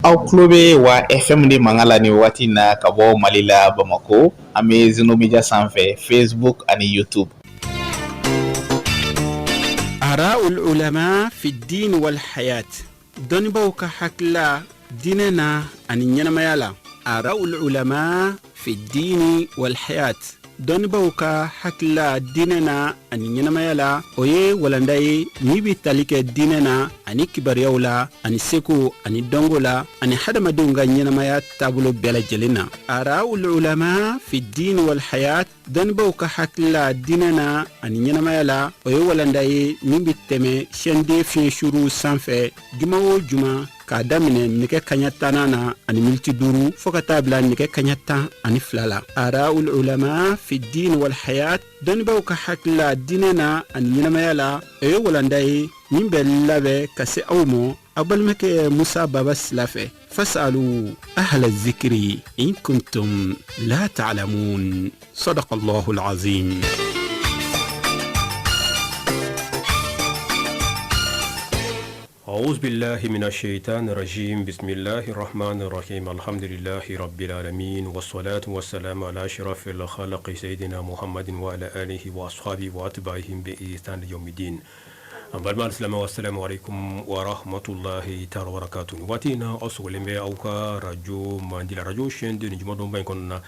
Aw tulo bɛ wa FM de mankan la nin waati in na ka bɔ Mali la Bamakɔ an bɛ Zeno Media sanfɛ Facebook ani YouTube. آراء العلماء في الدين والحياة دونبو كحكلا ديننا أن ينميالا آراء العلماء في الدين والحياة دونبو كحكلا ديننا أن ينميالا oye walandaye ni bi talike dinena ani kibariyawla ani seko ani dongola ani hadamadenw ka ɲɛnamaya taabolo bɛɛ lajɛlen na araul ulama fi din wal hayat dɔnnibaw ka hakilila dinena ani ɲɛnamaya la o ye walandaye min bi tɛmɛ sɛnde fiɲɛsuru sanfɛ juma o juma k'a daminɛ nɛgɛ kaɲa 10 na ani miniti 5 fɔɔ ka taa bila nɛgɛ kaɲa 12 la araul ulama fi din wal hayat dɔnnibaw ka hakilila dinena ani ɲɛnamaya la o ye walanda ye min bɛ labɛn ka se aw ma aw balimakɛ musa baba sila fɛ fasalu ahla zikri in kuntum la ta'lamun sadaqallahu alazim. أعوذ بالله من الشيطان الرجيم بسم الله الرحمن الرحيم الحمد لله رب العالمين والصلاة والسلام على أشرف الخلق سيدنا محمد وعلى آله وأصحابه وأتباعهم بإحسان يوم الدين. أما السلام عليكم ورحمة الله تعالى وبركاته. واتينا أصول لما أوكا رجو مانديلا رجو شند نجمع دون بينكنا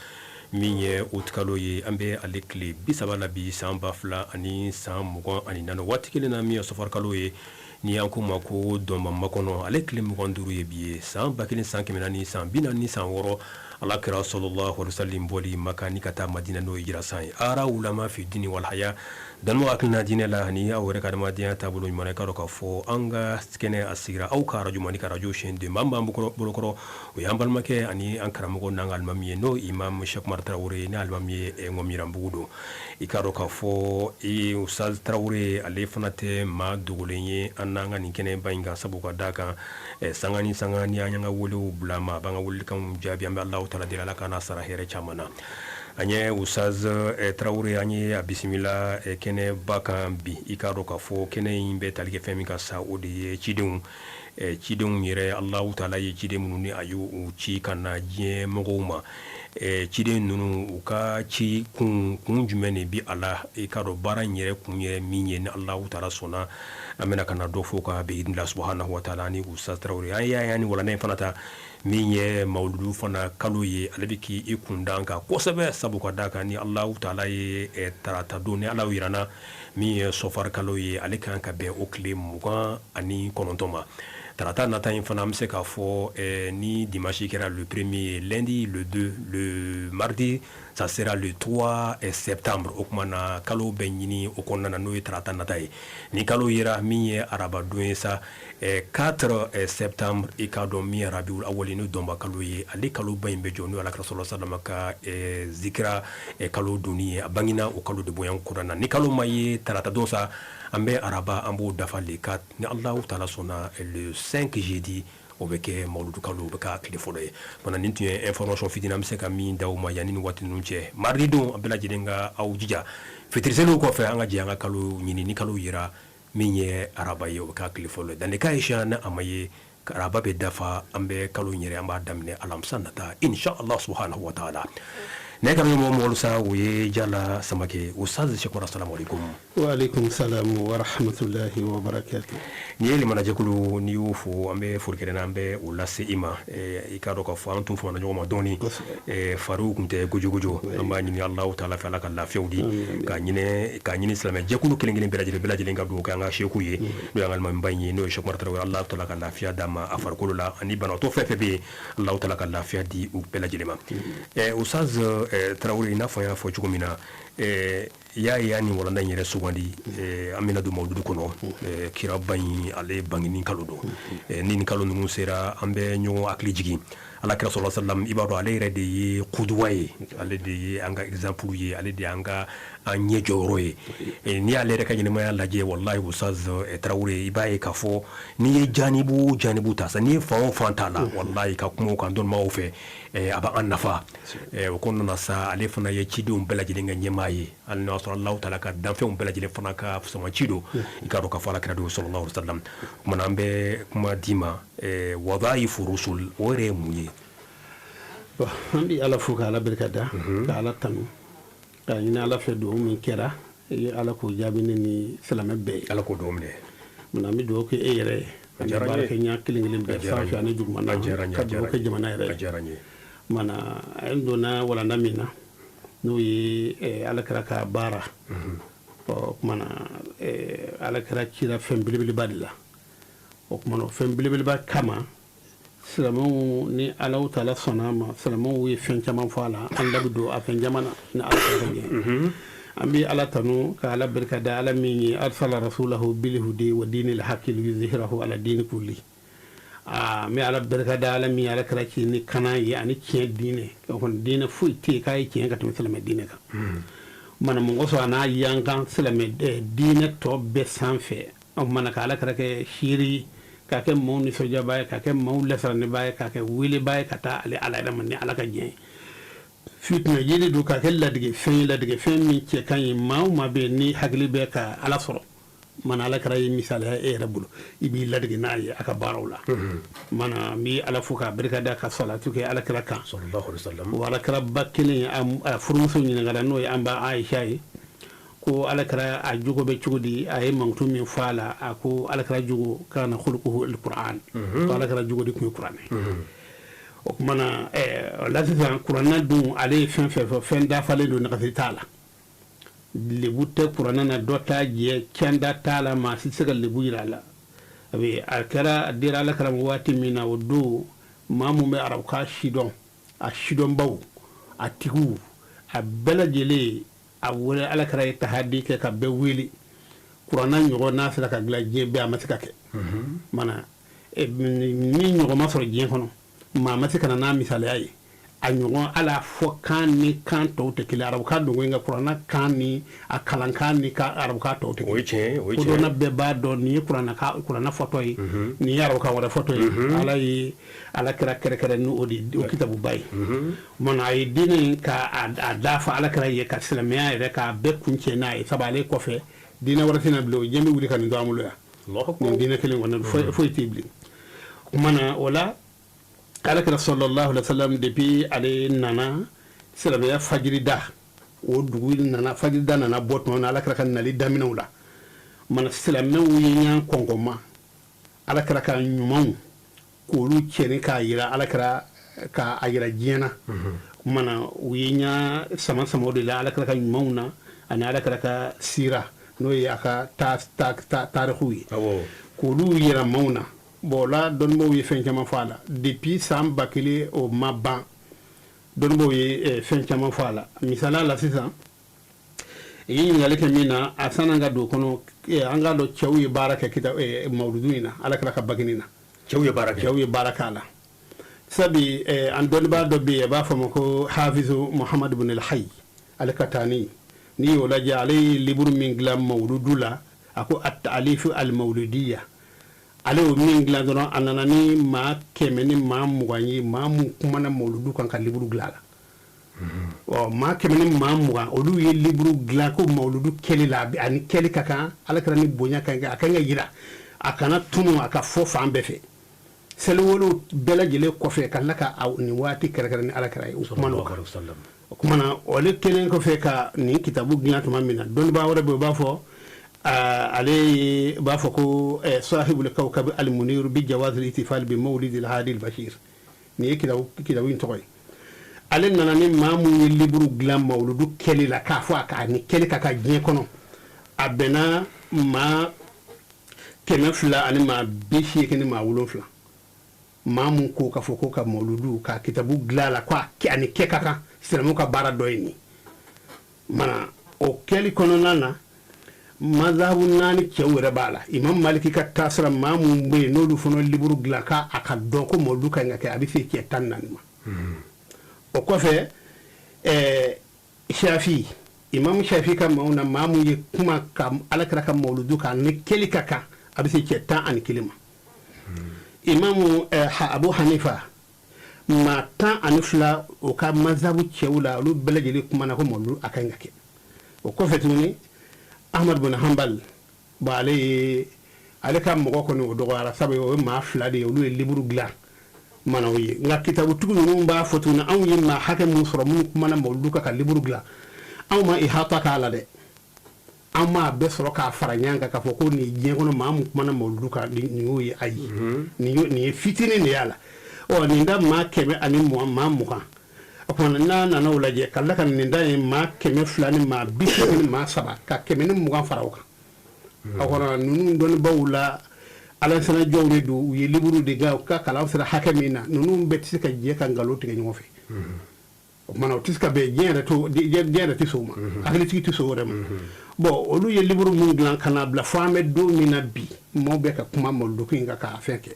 minye utkaloye ambe alekli bisabala bi samba fla ani sam mugon ani nano watikile na mi sofar kaloye ni yankuma ko domba makono alekli mugon duru ye biye sam bakile san kemenani san binani san woro ala kira sallallahu alaihi wasallam boli makani kata madina no hijra sai ara ulama fi dini wal haya dan mo akna dine la hani awre kadama dia tabulo mona karo ka fo anga skene asira au ka raju mani ka raju shende mamba mbokoro o yambal make ani ankara mo nangal mamiye no imam Sheikh Mar Traoré ni almamiye e ngomira mbudo ikaro ka fo e usaz Traoré ale fanate ma dogolenye ananga ni kene bainga sabuka daka sangani anyanga wulu blama banga wulu kam jabi ambe Allah taala dilala kana sara here chamana anye usaz Traoré anye bisimila kene bakan bi ikaro ka fo kene imbe talike femi ka saudi cidun yere Allah taala ye cide munun ni ayu ci kana je mogoma cide nunu uka ci kun jumene bi ala ikaro baran yere kun yere minye ni Allah taala sona amena kana do fo ka be idin subhanahu wa taala ni usaz Traoré yani wala ne fanata minye mauludu fana kaloye alabiki ikundanka kosabe sabuka daka ni Allah taala ye tarata do ni Allah yirana minye sofar kaloye alekan ka be okle mugan ani konontoma tarata nata infana mse ka fo ni dimanche kera le 1er, lundi le 2, le mardi ça sera le 3 septembre okumana kalo benyini okonna no tarata nata ni kalo yira minye araba doensa 4 septembre ikado mi rabiul awwalinu domba kalo ye ali kalo bayimbe jonu ala rasulullah sallallahu alaihi wasallam zikra kalo duniye abangina o kalo de boyan kurana ni kalo maye tarata dosa ambe araba ambo dafa le 4 ni Allah taala sona le 5 jeudi o beke mauludu kalo beka kile foloye mana nintu information fitina mse ka min dawma yanini wati nunche marido abela jidenga au jija fitriselo ko fe anga janga kalo nyini ni kalo yira minye araba yo beka kile foloye dan ka ishana amaye araba be dafa ambe kalo nyere amba damne alamsanata insha Allah subhanahu wa ta'ala neka mi mo sa wuye jala samake ustaz shukran assalamu alaikum wa alaikum salam wa rahmatullahi wa barakatuh ni mana jakulu ni ufu ambe furkere na ambe ulase ima ikado ka fa antum fa na nyoma doni faru kunte gojo amba ni Allah taala fa laka la fiudi ka nyine islam jakulu kelengelen belaje ngabdo ka nga sheku ye do yangal man banyi no shukran taala Allah taala ka lafiya dama afar kulula ani bana to fefe Allah taala ka lafiya di u belaje ma ustaz Traoré na fanya fo chugumina yani wala na nyere sugandi amina do mawdudu kono kira bani ale bangini kalodo ni kalo nu sera ambe nyo akli jigi ala kira sallallahu alaihi wasallam ibado ale rede qudwaye ale de anga exemple ye ale de anga anye joroye ni ale reka nyine ma laje wallahi usaz Traoré ibaye kafo ni janibu tasa ni fa fantala wallahi ka kumo kan don ma ofe aba annafa kono na sa ale fana ye cido belaje nga nyemaye alna sallallahu taala ka danfe belaje fana ka sama cido ikaro ka fala kira do sallallahu alaihi wasallam manambe kuma dima wadhaifu rusul ore muye handi ala fuka ala barkada ka ala tanu ka ina ala fe do min kera ala ko jabine ni salama be ala ko domne mana mi do ko ere baraka nya kilingilin be fa fa ne jugma na ka do ko jamana ere mana endo na wala namina no yi ala karaka bara o mana ala karaki la fem bilibili badila o mana fem bilibili ba kama salamu ni alaw taala sonama salamu wi fen caman fala an labdo a fen jamana na ala ambi ala tanu ka ala barkada ala min arsala rasulahu bil hudi wa dinil haqqi yuzhirahu ala din kulli mi ala barkada ala min ala karaki ni kana yani kien dine ko dine fuiti kai kien ka to salama dine ka mana mun goso ana yankan salama dine to be sanfe o mana ka ala karake shiri kake mawni soja baye kake mawle sarne baye kake wili baye kata ali ala da man ni ala ka jeen fitna yidi du kake ladige fen mi ce kan maw ma be ni hagli be ka ala soro man ala kara yi misal ha e rabulu ibi ladige na yi aka barawla mana mi ala fuka barkada ka salatu ke ala kara kan sallallahu alaihi wasallam wala kara bakile am furmuso ni ngala no amba aisha yi ko alakara a jugo be cugudi ay mangtu min fala ako alakara jugo kana khuluquhu alquran ko alakara jugo di ko qur'an o mana la tisan qur'an dum ale fen da fale do nakati tala le butte qur'an na dota je kenda tala ma sisagal le buyira la abi akara dira alakara wati mina wudu mamu me arab ka shidon a shidon baw a tigu a bela jele a wala ala kara tahaddi ke ka be wili qur'ana nyogo na sala ka gla je be amatika ke mana ni nyogo ma soro je kono ma matika na misale ay a nyogo ala fo kan ni kan to te kila arab ka do nga qur'ana kan ni a kalan kan ni ka arab ka to te ko do na be ba do ni qur'ana photo yi ni arab ka wala photo yi ala kara kere no odi o kitabu bay mana ay dine ka a dafa ala kara ye ka islamiya re ka be kunce na e sabale ko fe dina waratina blo jemi wuli kan do amulo ya allah dina kelen wona fo tibli mana wala ala kara sallallahu alaihi wasallam depuis ale nana islamiya fajiri da o dugu nana fajiri da nana botno na ala kara kan nali daminawla mana islamiya wi nyan konkoma ala kara kan nyumon kolu ceni ka yira ala kara ka ayira jena mana winya sama de la ala kara ka mauna ana ala kara ka sira no ya ka tarikhu kolu yira mauna bola don mo wi fen jama fala depuis sam bakile o mabban don mo wi fen jama fala misala la sisa yin ngale ke mina asana nga do kono anga do chawi baraka kita mawduina ala kara ka baginina cewye baraka la sabi an don ba do be ba famo ko hafizu muhammad ibn al-hayy al-katani ni wala jali libur min glam mawludula ako at-ta'lif al-mawludiyya ale min glam don ananani ma kemeni ma mugani ma mu kuma na mawludu kan ka liburu glala o ma kemeni ma muga odu ye liburu gla ko mawludu keli la bi ani keli kaka ala karani bonya kan akanga yira akana tunu aka fo fambe fe selu wolu bela jele ko fe kala ka aw ni wati kare ni ala kare kumana ole kenen ko fe ka ni kitabu glantu mamina don ba wara be ba fo عليه بافكو صاحب الكوكب المنير بجواز الاحتفال بمولد الهادي البشير ني كده وين توي علينا ناني مامو يليبرو غلام مولودو كلي لا كافوا كاني كلي كاكا جين كونو ابنا ما كنفلا اني ما بيشي كني ما ولوفلا مامو كو كافوكو كا مولودو كا كتابو غلالا كوا كاني كيكاكا سلمو كا بارا دويني مانا او كلي كونو نانا mazhabu nani cewre bala imam maliki ka tasra mamu be nolu fono liburu glaka aka doko moldu ka ngake abi fi ci tannan ma o ko fe shafi imam shafi ka mauna mamu ye kuma ka alakra ka moludu ka ne kelika ka abi fi ci tan an kilima imam abu hanifa ma tan anufla o ka mazhabu cewla lu belajeli kuma na ko moldu aka ngake o ko fe tuni Ahmad bin Hanbal ba ale ale ka mɔgɔ kɔni o dɔgɔyara sabu o ye maa 2 de ye olu ye liburu dilan mana o ye nka kitabutugu ninnu b'a fɔ tuguni anw ye maa hakɛ mun sɔrɔ minnu kumana mawuludu kan ka liburu dilan anw ma ihata k'a la dɛ an m'a bɛɛ sɔrɔ k'a fara ɲɔgɔn kan k'a fɔ ko nin diɲɛ kɔnɔ maa mun kumana mawuludu kan nin y'o ye ayi nin ye fitinin de y'a la nin da maa 100 ani maa 20 o kumana n'a nana o lajɛ ka tila ka nin da ye maa 200 ni maa 80 ni maa 3 ka 120 fara o kan o kɔnɔ ninnu dɔnnibaaw la alansana jɔnw de don u ye liburu de kɛ u ka kalan sera hakɛ min na ninnu bɛɛ tɛ se ka jɛ ka nkalon tigɛ ɲɔgɔn fɛ o kumana o tɛ se ka bɛn diɲɛ yɛrɛ tɛ s'o ma hakilitigi tɛ s'o wɛrɛ ma bon olu ye liburu min dilan ka n'a bila fo an bɛ don min na bi maaw bɛ ka kuma mawuludu in kan k'a fɛn kɛ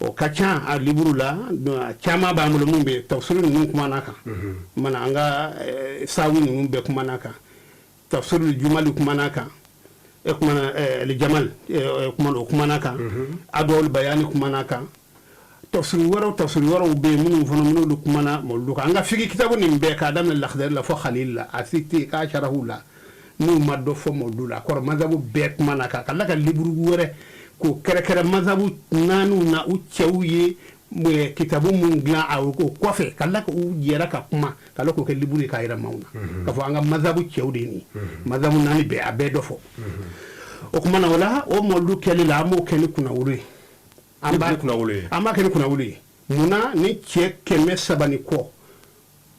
o ka ca a liburu la caman b'an bolo mun bɛ tafsiri ninnu kumana kan mana an ka sawi ninnu bɛɛ kumana kan tafsiri jumali kumana kan kumana jamal kumana kan adol bayani kumana kan tafsiri wɛrɛw bɛ yen minnu fana minnu kumana mawuludu kan an ka fiki kitabu nin bɛɛ k'a daminɛ lakhdari la fo khalil la a siti k'a sharahu la n'u ma dɔ fɔ mawuludu la kɔrɔ mazhabu bɛɛ kumana kan ka tila ka liburu wɛrɛ ko kɛrɛkɛrɛ mazhabu 4 na u cɛw ye kitabu mun dilan a ko kɔfɛ ka tila k'u jɛra ka kuma ka tila k'o kɛ liburu ye k'a yira maaw na k'a fɔ an ka mazhabu cɛw de ye nin mazhabu 4 bɛɛ a bɛɛ dɔ fɔ o kumana o la o mawuludu kɛli la an b'o kɛ ni kunnawolo ye an b'a kɛ ni kunnawolo ye munna ni cɛ 300 ni kɔ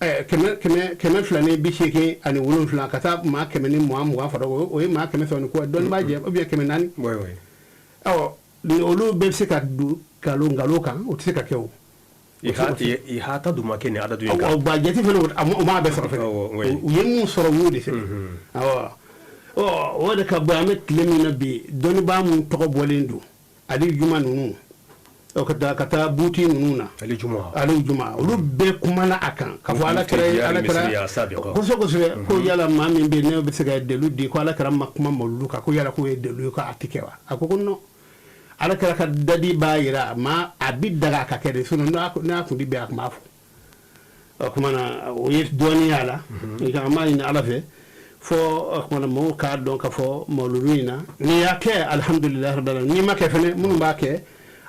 280 ani 7 ka taa maa 100 ni 20 fara o ye maa 100 ni kɔ dɔnni b'a jɛ ou bien 400 olu bɛɛ bɛ se ka don nkalon kan o tɛ se ka kɛ o i hata duma kɛ ni adadu ye kan ba jate fana o m'a bɛɛ sɔrɔ fɛnɛ u ye mun sɔrɔ u y'o de fɛ o de ka bɔ an bɛ tile min na bi dɔnnibaa mun tɔgɔ bɔlen don ali juma ninnu ka taa buuti ninnu na ali juma olu bɛɛ kumana a kan ka fɔ ala kɛra kosɛbɛ ko yala maa min bɛ ne bɛ se ka delu di ko ala kɛra ma kuma mawuludu kan ko yala k'o ye delu ye ko a tɛ kɛ wa a ko non ala kɛra ka dadi b'a yira a bi daga a ka kɛ de sinon n'a kun di bɛɛ a kun b'a fɔ o kumana o ye dɔɔnin y'a la an b'a ɲini ala fɛ fo o kumana mɔgɔw k'a dɔn ka fɔ mawuludu in na n'i y'a kɛ alihamudulilayi rabbil alamin n'i ma kɛ fɛnɛ minnu b'a kɛ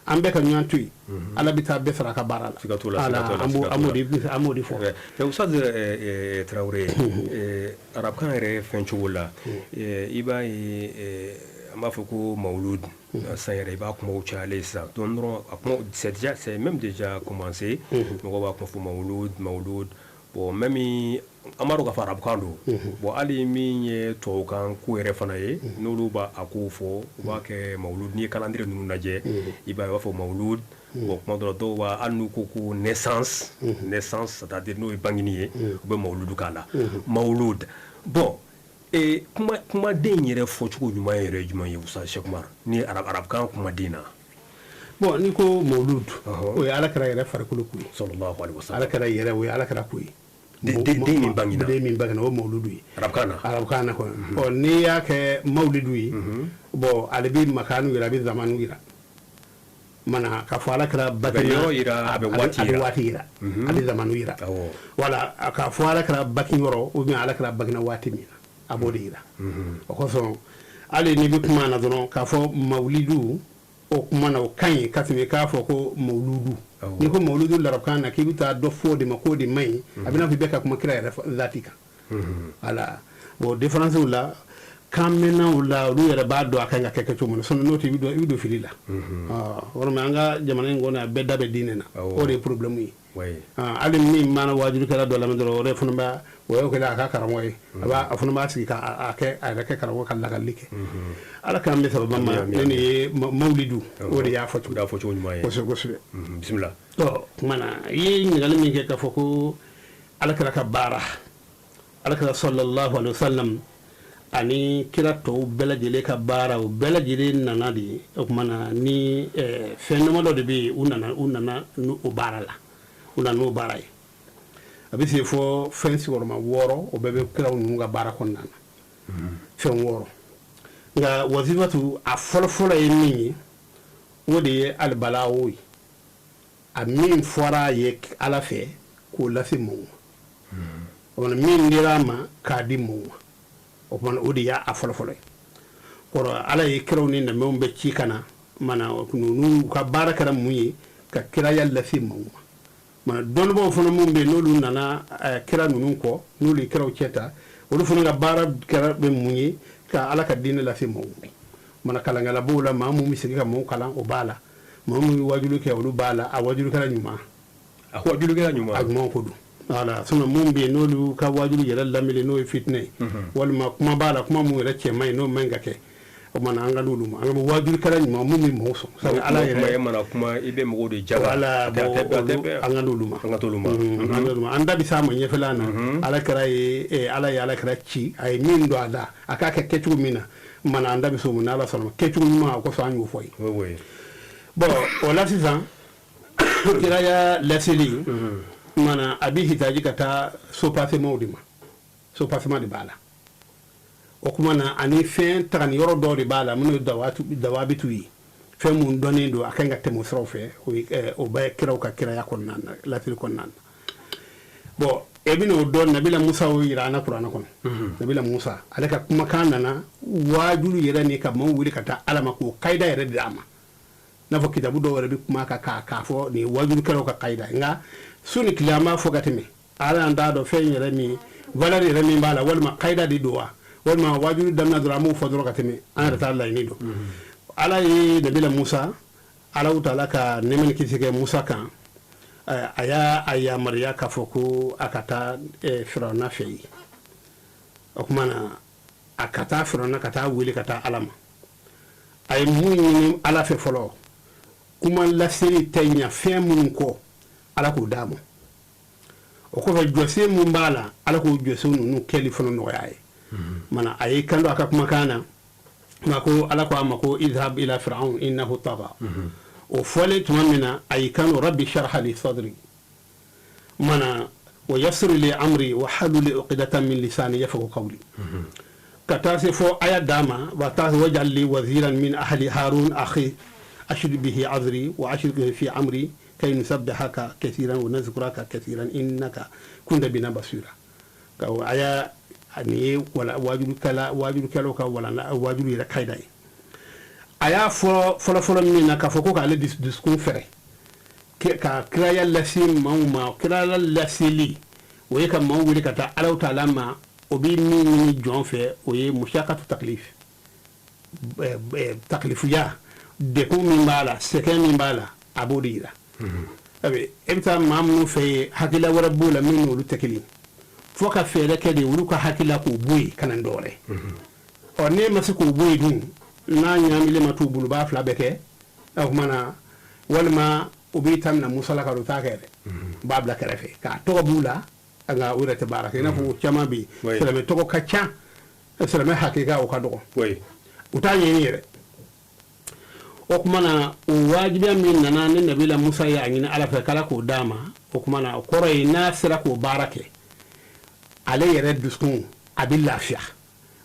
an bɛɛ ka ɲɔgɔn to yen ala bɛ taa bɛɛ fara a ka baara la an b'o de fɔ Ustaz Traoré arabukan yɛrɛ fɛn cogo la i b'a ye an b'a fɔ ko mawulud san yɛrɛ i b'a kumaw cayalen sisan donc dɔrɔn a kuma c'est même déjà commencé mɔgɔw b'a kuma fɔ mawulud bon même an b'a dɔn k'a fɔ arabukan don bon hali min ye tubabukan ko yɛrɛ fana ye n'olu b'a ko fɔ u b'a kɛ mawulud n'i ye calendrier ninnu lajɛ i b'a fɔ mawulud bon kuma dɔ la dɔw b'a hali n'u ko ko naissance c'est-à-dire n'o ye bangini ye u bɛ mawuludu k'a la mawulud bon kumaden yɛrɛ fɔcogo ɲuman yɛrɛ ye jumɛn ye Ustaz Cheikh Umar ni arabukan kumaden na bon ni ko mawulud o ye ala kɛra yɛrɛ farikolo ko ye sallallahu alaihi wasallam ala kɛra yɛrɛ o ye ala kɛra ko ye den min bangina o mawuludu ye arabukan na kɔnɔ n'i y'a kɛ mawuludu ye bon ale bɛ makanu yira a bɛ zamanu yira mana ka fɔ ala kɛra yɔrɔ yira a bɛ waati yira a bɛ zamanu yira wala ka fɔ ala kɛra bakin yɔrɔ ou bien ala kɛra bagina waati min na a b'o de yira o kosɔn hali n'i bɛ kuma na dɔrɔn k'a fɔ mawuludu o kuma na o ka ɲi ka tɛmɛ k'a fɔ ko mawuludu n'i ko mawuludu larabukan na k'i bɛ taa dɔ fɔ o de ma k'o de man ɲi a bɛ n'a fɔ i bɛ ka kuma kira yɛrɛ zati kan voilà bon différencew la kan mɛnnaw la olu yɛrɛ b'a dɔn a kan ka kɛ cogo min na sinon n'o tɛ i bɛ don fili la walima an ka jamana in kɔnɔ a bɛɛ da bɛ diinɛ na o de ye problème ye hali min mana wajurukɛla dɔ lamɛn dɔrɔn o de fana b'a o y'o kɛlen a ka karamɔgɔ ye a fana b'a sigi k'a yɛrɛ kɛ karamɔgɔ ka lakalili kɛ ala k'an bɛ sababa ma ne nin ye mawulidu o de y'a fɔ cogo ɲuman ye kosɛbɛ bisimila kumana i ye ɲininkali min kɛ k'a fɔ ko ala kɛra ka baara ala kɛra sallallahu alaihi wasallam ani kira tɔw bɛɛ lajɛlen ka baara o bɛɛ lajɛlen nana de o kumana ni fɛn damadɔ de bɛ yen u nana o baara la u nana n'o baara ye a bɛ se fɔ fɛn sigiyɔrɔma 6 o bɛɛ bɛ kiraw ninnu ka baara kɔnɔna na fɛn 6 nka wazifatu a fɔlɔfɔlɔ ye min ye o de ye alibalawo ye a min fɔra a ye ala fɛ k'o lase mɔgɔw ma o kumana min dira a ma k'a di mɔgɔw ma o kumana o de y'a fɔlɔfɔlɔ ye koro ala ye kiraw ni namew be ci kana mana nu ka baara kɛra mun ye ka kiraya lase maaw ma mana dɔnnibaaw fana mun be n'olu nana kira ninnu kɔ n'olu ye kiraw cɛta olu fana ka baara kɛra bɛ mun ye ka ala ka diinɛ lase maaw ma mana kalankɛlabow la maa mun bɛ segin ka maaw kalan o b'a la maa mun bɛ wajulu kɛ olu b'a la a wajulu kɛra ɲuman a wajulu kɛra ɲuman a ɲuman ko don voilà sinon mun bɛ yen n'olu ka wajulu yɛrɛ lamɛnni n'o ye fitinɛ ye walima kuma b'a la kuma mun yɛrɛ cɛ man ɲi n'o man ɲi ka kɛ o mana an ka n'olu ma an ka wajulu kɛra ɲuman mun bɛ maaw sɔn sabu ala yɛrɛ e mana kuma i bɛ mɔgɔw de jaba ala an ka n'olu ma an ka t'olu ma an da bɛ s'a ma ɲɛfɛla na ala kɛra ye ala kɛra ci a ye min don a da a k'a kɛ kɛcogo min na mana an da bɛ s'o ma n'ala sɔnna kɛcogo ɲuman o kɔsɔn an y'o fɔ ye bon o la sisan kiraya laseli mana a bɛ hitaji ka taa sopasemaw de ma sopasema de b'a la o kuma na ani fɛn tagani yɔrɔ dɔw de b'a la minnu ye dawabitu ye fɛn mun dɔnnen don a kan ka tɛmɛ o siraw fɛ o bɛ kiraw ka kiraya kɔnɔna na laseli kɔnɔna na bon e bɛna o dɔn nabila musa y'o yira an na kuranɛ kɔnɔ nabila musa ale ka kumakan nana wajulu yɛrɛ ni ka maaw wele ka taa ala ma k'o kayida yɛrɛ di a ma n'a fɔ kitabu dɔw yɛrɛ bɛ kuma kan k'a fɔ nin wajulu kɛlaw ka kayida nka su ni tile an b'a fɔ ka tɛmɛ ala y'an t'a dɔn fɛn yɛrɛ min valeur yɛrɛ min b'a la walima kayida de don wa walima wajulu daminɛ dɔrɔn an b'o fɔ dɔrɔn ka tɛmɛ an yɛrɛ t'a laɲini don ala ye nabila musa ala ta'ala ka nɛɛma ni kisi kɛ musa kan a y'a yamariya k'a fɔ ko a ka taa firawuna fɛ yen o kuma na a ka taa firawuna ka taa wele ka taa ala ma a ye mun ɲini ala fɛ fɔlɔ kuma laseli tɛ ɲa fɛn minnu kɔ ala k'o d'a ma o kɔfɛ jɔsen mun b'a la ala k'o jɔsen ninnu kɛli fana nɔgɔya ye mana a ye kan don a ka kumakan na nka ko ala ko a ma ko idhab ila fir'aun innahu tagha o fɔlen tuma min na a y'i kan don rabbi sharh li sadri mana wa yassir li amri wa halul uqdatan min lisani yafqahu qawli ka taa se fɔ aya d'a ma wa taa se waj'al li waziran min ahli harun akhi ashrid bihi azri wa ashriku fi amri kay nusabbihaka kathiran wa nadhkuraka kathiran innaka kunta bina basira ka aya ani wala wajulu kala ka wala wajulu yɛrɛ kayida ye a y'a fɔ fɔlɔ min na k'a fɔ ko k'ale dusukun fɛrɛ ka kiraya lase maaw ma kiraya laseli o ye ka maaw wele ka taa alaw ta'ala ma o bɛ min ɲini jɔn fɛ o ye mushakatu taklif taklifuya dekun min b'a la sɛgɛn min b'a la a b'o de yira e bɛ taa maa minnu fɛ yen hakilila wɛrɛ b'o la min n'olu tɛ kelen fo ka fɛɛrɛ kɛ de olu ka hakilila k'o bɔ yen ka na dɔwɛrɛ ɔ n'e ma se k'o bɔ yen dun n'a ɲaamile ma t'u bolo b'a fila bɛɛ kɛ o kuma na walima o b'i ta minɛ musala ka o t'a kɛ dɛ b'a bila kɛrɛfɛ k'a tɔgɔ b'u la nka o yɛrɛ tɛ baara kɛ i n'a fɔ caman bɛ yen silamɛ tɔgɔ ka ca silamɛ hakilika o ka dɔgɔ u t'a ɲɛɲini yɛrɛ o kuma na o wajibiya min nana ni nabila musa ye a ɲini ala fɛ k'ala k'o d'a ma o kuma na o kɔrɔ ye n'a sera k'o baara kɛ ale yɛrɛ dusukun a bɛ lafiya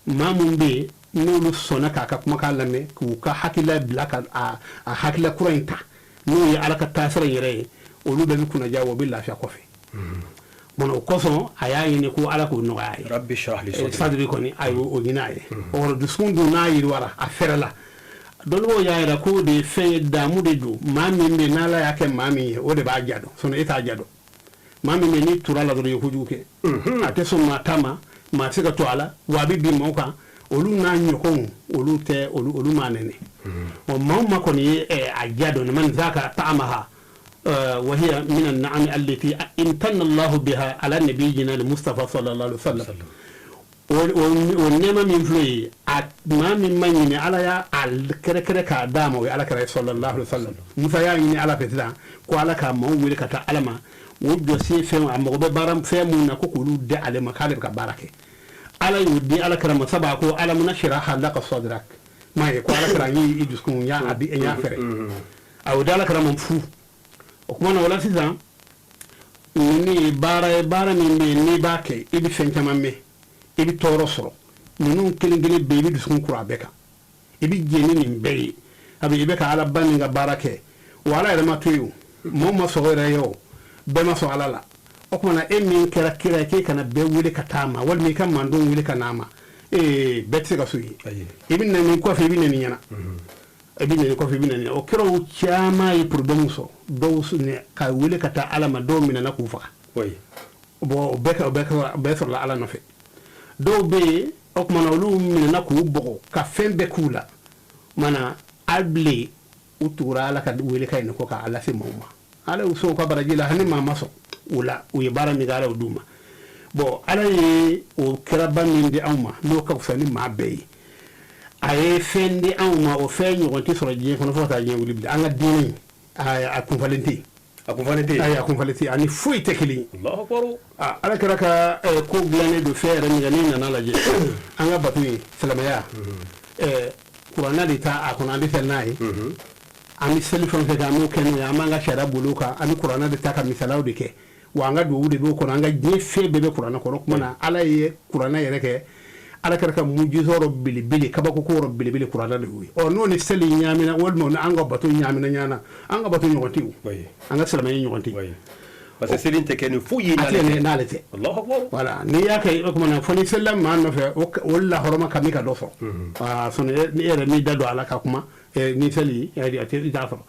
maa mun bɛ yen n'olu sɔnna k'a ka kumakan lamɛn k'u ka hakilila bila ka a hakilila kura in ta n'o ye ala ka taasira yɛrɛ ye olu bɛɛ bɛ kunnaja o bɛ lafiya kɔfɛ bon o kosɔn a y'a ɲini ko ala k'o nɔgɔya ye rabbi shrah li sadri kɔni a y'o ɲini a ye o kɔrɔ dusukun dun n'a yiriwara a fɛrɛla dɔnnibaw y'a yira ko de ye fɛn ye damu de don maa min bɛ yen n'ala y'a kɛ maa min ye o de b'a ja dɔn sinon e t'a ja dɔn maa min bɛ yen n'i tura la dɔrɔn i ye kojugu kɛ a tɛ sɔn maa ta ma maa tɛ se ka to a la wa a bɛ bin maaw kan olu n'a ɲɔgɔnw olu tɛ olu m'a nɛnɛ ɔ maaw ma kɔni ye a ja dɔn man zaka ta'amaha وهي من النعم التي امتن الله بها على نبينا المصطفى صلى الله عليه وسلم والنعمة من فلوي ما من من على يا الكركرة كدام وعلى كرة صلى الله عليه وسلم مسايا من على فتلا وعلى كم هو ولك تعلم وجسي فهم عم غب بارم فهم نكوكلو ده على مكالب كباركة على يودي على كرة مسابقة على منشرة حلقة صدرك ما يكون على كرة يجسكون يا أبي يا فرق أو ده على كرة منفو o kuma na wala sisan ni baara min bɛ yen n'i b'a kɛ i bɛ fɛn caman mɛn i bɛ tɔɔrɔ sɔrɔ ninnu kelen kelen bɛɛ i bɛ dusukun kura a bɛɛ kan i bɛ jɛ ni nin bɛɛ ye a bɛ i bɛ ka ala ba nin ka baara kɛ wa ala yɛrɛ ma to yen o maaw ma sɔn yɛrɛ ye o bɛɛ ma sɔn ala la o kuma na e min kɛra kira ye k'e kana bɛɛ wele ka taa ma walima i ka mandenw wele ka n'a ma bɛɛ tɛ se ka so ye i bɛ na nin kɔfɛ i bɛ na nin ɲɛna i bɛ na nin kɔfɛ i bɛ na nin o kɛra o caman ye problème sɔrɔ dɔw ka wele ka taa Ala ma dɔw minɛna k'u faga bon o bɛɛ sɔrɔla Ala nɔfɛ dɔw bɛ yen o kumana olu minɛna k'u bɔgɔ ka fɛn bɛɛ k'u la mana hali u tugura Ala ka wele ka ɲini ko ka Ala se maaw ma Ala y'u sɔn u ka baraji la hani maa ma sɔn o la u ye baara min kɛ Ala y'o d'u ma bon Ala ye o kɛraba min di anw ma n'o ka fisa ni maa bɛɛ ye a ye fɛn di anw ma o fɛn ɲɔgɔn tɛ sɔrɔ diɲɛ kɔnɔ fo ka taa diɲɛ wuli bilen an ka diinɛ a kunfalen tɛ a kunfalen tɛ ani foyi tɛ kelen ye Ala kɛra ka ko dilannen don fɛn yɛrɛ min kɛ n'i nana lajɛ an ka bato ye silamɛya kuranɛ de taa a kɔnɔ an bɛ fɛn n'a ye an bɛ seli fɛn fɛn kɛ an b'o kɛ n'o ye an b'an ka sariya bolo kan an bɛ kuranɛ de ta ka misaliyaw de kɛ wa an ka duwawu de b'o kɔnɔ an ka diɲɛ fɛn bɛɛ bɛ kuranɛ kɔnɔ o tuma na Ala ye kuranɛ yɛrɛ kɛ Ala kɛra ka mujiza yɔrɔ belebele kabakoko yɔrɔ belebele kuranɛ de y'o ye n'o ni seli ɲaamina walima an ka bato ɲaamina ɲaana an ka bato ɲɔgɔn tɛ o an ka silamɛya ɲɔgɔn tɛ parce que seli tɛ kɛ ni foyi ye n'ale tɛ voilà n'i y'a kɛ o tuma na fɔ ni selila maa nɔfɛ o lahɔrɔma ka min ka dɔ sɔrɔ ni yɛrɛ n'i da don Ala ka kuma ni seli i t'a sɔrɔ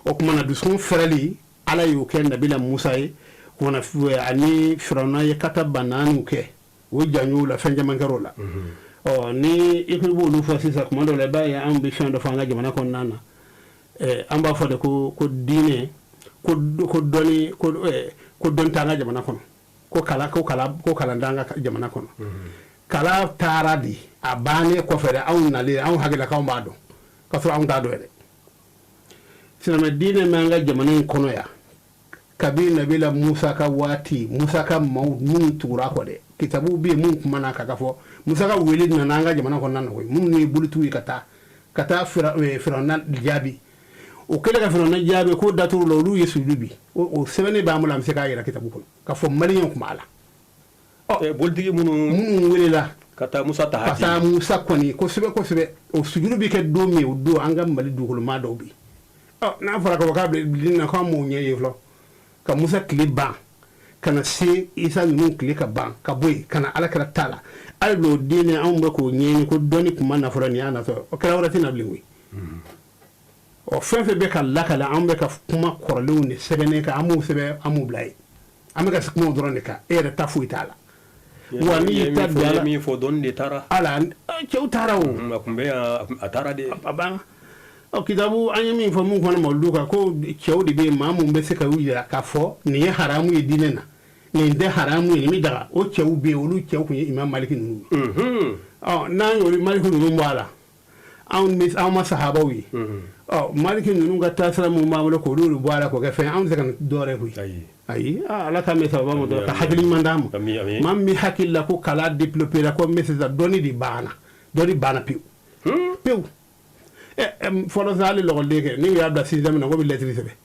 o tuma na dusukun fɛrɛli Ala y'o kɛ Nabila Musa ye ani Firawuna ye kata banaaniw kɛ o janɲuw la fɛn caman kɛr'o la ni i ko i b'olu fɔ sisan kuma dɔw la i b'a ye anw bɛ fɛn dɔ fɔ an ka jamana kɔnɔna na an b'a fɔ de ko diinɛ ko dɔn t'an ka jamana kɔnɔ ko kalan t'an ka jamana kɔnɔ kala taara di a bannen kɔfɛ dɛ anw nalen anw hakilila k'anw b'a dɔn k'a sɔrɔ anw t'a dɔn yɛrɛ silamɛ diinɛ bɛ an ka jamana in kɔnɔ yan kabini Nabila Musa ka waati Musa ka maaw minnu tugura kɔ dɛ kitabu bɛ yen mun kumana ka fɔ Musa ka wele nana an ka jamana kɔnɔna na koyi minnu ye bolitigiw ye ka taa Firawuna jaabi o kɛlen ka Firawuna jaabi ko daturu la olu ye sujudu bi o sɛbɛnnen b'an bolo an bɛ se k'a yɛrɛ kitabu kɔnɔ ka fɔ maliyɛnw kun b'a la bolitigi minnu welela ka taa Musa ta ka taa Musa kɔni kosɛbɛ o sujudu bɛ kɛ don min o don an ka Mali dugukolomaa dɔw bɛ yen n'a fɔra ka fɔ k'a bɛ bilin na k'an m'o ɲɛ ye fɔlɔ ka Musa tile ban ka na se Isa ninnu tile ka ban ka bɔ yen ka na Ala kɛra ta la hali l'o diinɛ anw bɛ k'o ɲɛɲini ko dɔnni tuma nafolo nin y'a natɔ o kɛra wɛrɛ tɛ na bilen koyi fɛn fɛn bɛ ka lakale an bɛ ka kuma kɔrɔlenw de sɛbɛnnen kan an b'o sɛbɛn an b'o bila yen an bɛ ka kumaw dɔrɔn de kan e yɛrɛ ta foyi t'a la wa n'i y'i ta don Ala min fɔ dɔnni de taara ala cɛw taara o a kun bɛ yan a taara de a banna kitabu an ye min fɔ mun kɔnɔ mawludu kan ko cɛw de bɛ yen maa mun bɛ se ka u jira k'a fɔ nin ye haramu ye diinɛ na nin tɛ haramu ye nin bɛ daga o cɛw bɛ yen olu cɛw tun ye Imam Maliki ninnu n'an y'olu Maliki ninnu bɔ a la anw ma sahabaw ye Maliki ninnu ka taasira mun b'an bolo k'olu bɔ a la k'o kɛ fɛn an tɛ se ka dɔ wɛrɛ koyi ayi Ala ka mɛn sababa ma dɔrɔn ka hakili ɲuman d'a ma maa min hakili la ko kala développé la ko mɛ sisan dɔnni de banna pewu fɔlɔ sa hali lɔgɔliden kɛ ni y'a bila sixième na ko bɛ lettre sɛbɛn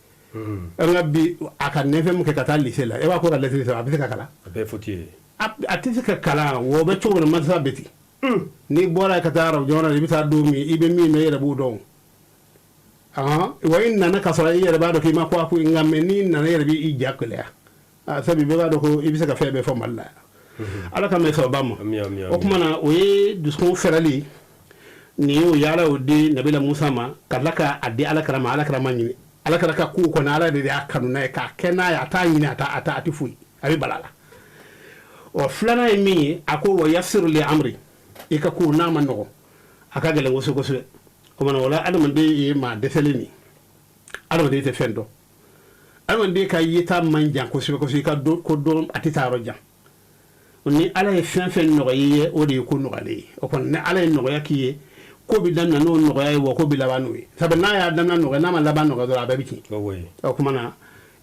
an ka bi a ka nɛfɛ mun kɛ ka taa lycée la e b'a ko ka lettre sɛbɛn a bɛ se ka kalan a bɛɛ fɔti ye a tɛ se ka kalan o bɛ cogo min mansa bɛ ten n'i bɔra ka taa arabu jamana i bɛ taa don min i bɛ min mɛn i yɛrɛ b'o dɔn wa i nana ka sɔrɔ i yɛrɛ b'a dɔn k'i ma ko nka mɛ n'i nana i yɛrɛ b'i ja gɛlɛya sabu bɛɛ b'a dɔn ko i bɛ se ka fɛn bɛɛ fɔ Mali la Ala ka mɛn sababa ma o tuma na o ye dusukun fɛrɛli nin y'o ye Ala y'o di Nabila Musa ma ka tila k'a di Alakira ma Alakira ma ɲini Alakira ka kow kɔni Ala de y'a kanu n'a ye k'a kɛ n'a ye a t'a ɲini a tɛ foyi a bɛ bala la filanan ye min ye a ko wa yassiru li amri i ka kow n'a ma nɔgɔn a ka gɛlɛn kosɛbɛ o kumana o la adamaden ye maa dɛsɛlen de ye adamaden tɛ fɛn dɔn adamaden ka yeta man jan kosɛbɛ i ka ko dɔn a tɛ taa yɔrɔ jan ni Ala ye fɛn fɛn nɔgɔya i ye o de ye ko nɔgɔyalen ye o kɔni ni Ala ye nɔgɔya k'i ye ko bɛ daminɛ n'o nɔgɔya ye wa ko bɛ laban n'o ye sabu n'a y'a daminɛ nɔgɔya n'a ma laban nɔgɔya dɔrɔn a bɛɛ bɛ tiɲɛ o kuma na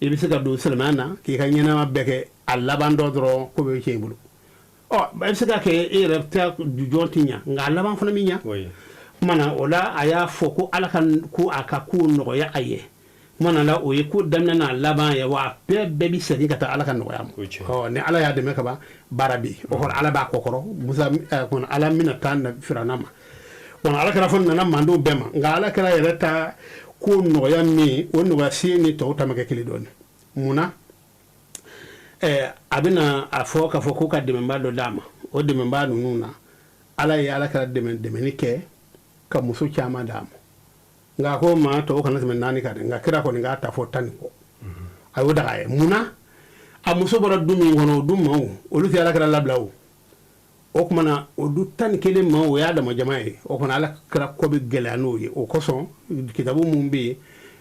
i bɛ se ka don silamɛya na k'i ka ɲɛnama bɛɛ kɛ a laban dɔ dɔrɔn ko bɛ tiɲɛ i bolo i bɛ se ka kɛ e yɛrɛ ta jujɔn ti ɲɛ nka a laban fana bɛ ɲɛ kuma na o la a y'a fɔ ko Ala ko a ka ko nɔgɔya a ye kuma na la o ye ko daminɛ n'a laban ye wa bɛɛ bɛ segin ka taa Ala ka nɔgɔya ma ni Ala y'a dɛmɛ ka ban baara bɛ yen o kɔrɔ Ala b'a kɔkɔrɔ Musa kɔni Ala bɛna taa Firawuna ma bon Ala kɛra fɔ nana mandenw bɛɛ ma nka Ala kɛra yɛrɛ ta ko nɔgɔya min o nɔgɔya se ni tɔw ta ma kɛ kelen dɔɔnin munna a bɛna a fɔ k'a fɔ ko ka dɛmɛbaa dɔ d'a ma o dɛmɛbaa ninnu na ala ye alakira dɛmɛni kɛ ka muso caman d'a ma nka ko maa tɔw kana tɛmɛ 4 kan dɛ nka kira kɔni k'a ta fɔ 10 ni kɔ a y'o daga ye munna a muso bɔra du min kɔnɔ o du maaw olu tɛ alakira labila o kumana o du 11 maaw o y'a dama jama ye o kumana alakira kɔ bɛ gɛlɛya n'o ye o kosɔn kitabu mun bɛ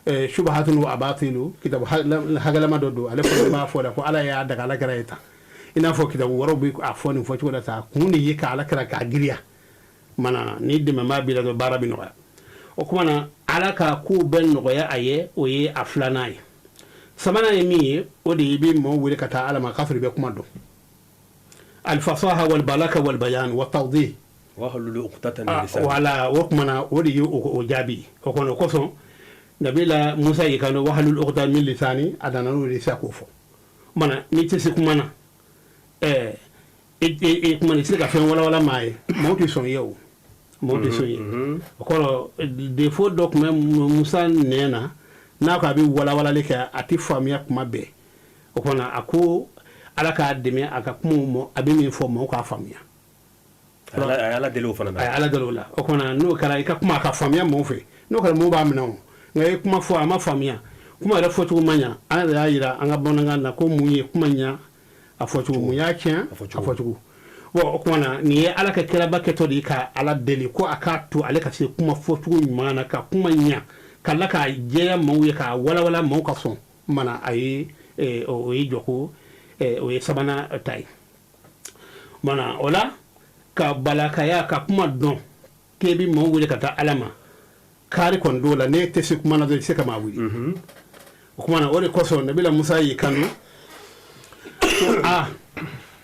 yen subahatun wa abatilu kitabu hagalama dɔ don ale fana b'a fɔ da ko ala y'a daga alakira ye tan i n'a fɔ kitabu wɛrɛw bɛ a fɔ nin fɔcogo la sa kun de ye ka alakira k'a giriya mana ni dɛmɛbaa b'i la dɔrɔn baara bɛ nɔgɔya o kumana ala ka kow bɛɛ nɔgɔya a ye o ye a 2nan ye 3nan ye min ye o de i bɛ maaw wele ka taa ala ma k'a sɔrɔ i bɛ kuma dɔn alifasaha walbalaka walbayan wa tawdih wala o kumana o de ye o jaabi o kɔnɔ kosɔn nabila musa y'i kan wahalul uqdatan min lisani a nana n'o de sa k'o fɔ mana n'i tɛ se kuma na kuma ni se ka fɛn walawala maa ye maaw tɛ sɔn i ye o maaw tɛ sɔn i ye o kɔrɔ defo dɔ tun bɛ musa nɛn na n'a ko a bɛ walawalali kɛ a tɛ faamuya kuma bɛɛ o kɔnɔ a ko ala k'a dɛmɛ a ka kumaw ma a bɛ min fɔ maaw k'a faamuya a ye ala deli o fana na a ye ala deli o la o kɔnɔ n'o kɛra i ka kuma a ka faamuya maaw fɛ n'o kɛra maaw b'a minɛ o nka i kuma fɔ a ma faamuya kuma yɛrɛ fɔcogo ma ɲa an yɛrɛ y'a yira an ka bamanankan na ko mun ye kuma ɲa a fɔcogo mun y'a tiɲɛ a fɔcogo bon o kumana nin ye ala ka kiraba kɛtɔ de ye ka ala deli ko a k'a to ale ka se kuma fɔcogo ɲuman na ka kuma ɲa ka la k'a jɛya maaw ye k'a walawala maaw ka sɔn mana a ye o ye jɔko o ye 3nan ta ye mana o la ka balakaya ka kuma dɔn k'e bɛ maaw wele ka taa ala ma kaari kɔni d'o la ne tɛ se kuma na dɔrɔn i tɛ se ka maa wuli o kumana o de kosɔn nabila musa y'i kanu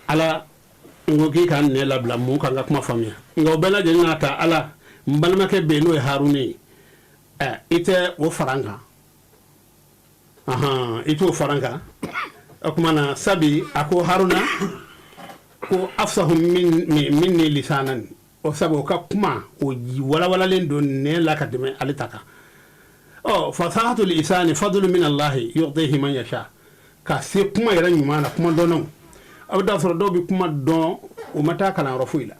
ala n ko k'i ka nɛ labila mun kan ka kuma faamuya nka o bɛɛ lajɛlen n'a ta ala n balimakɛ bɛ yen n'o ye haruna ye i tɛ o fara n kan i t'o fara n kan o kumana sabi a ko haruna ko afsahu minni lisanan o sabu o ka kuma o walawalalen don nɛ la ka tɛmɛ ale ta kan fasahatu lisani fadlu min allahi yu'tihi man yasha ka se kuma yɛrɛ ɲuman na kuma dɔnnaw a bɛ taa sɔrɔ dɔw bɛ kuma dɔn o ma taa kalanyɔrɔ foyi la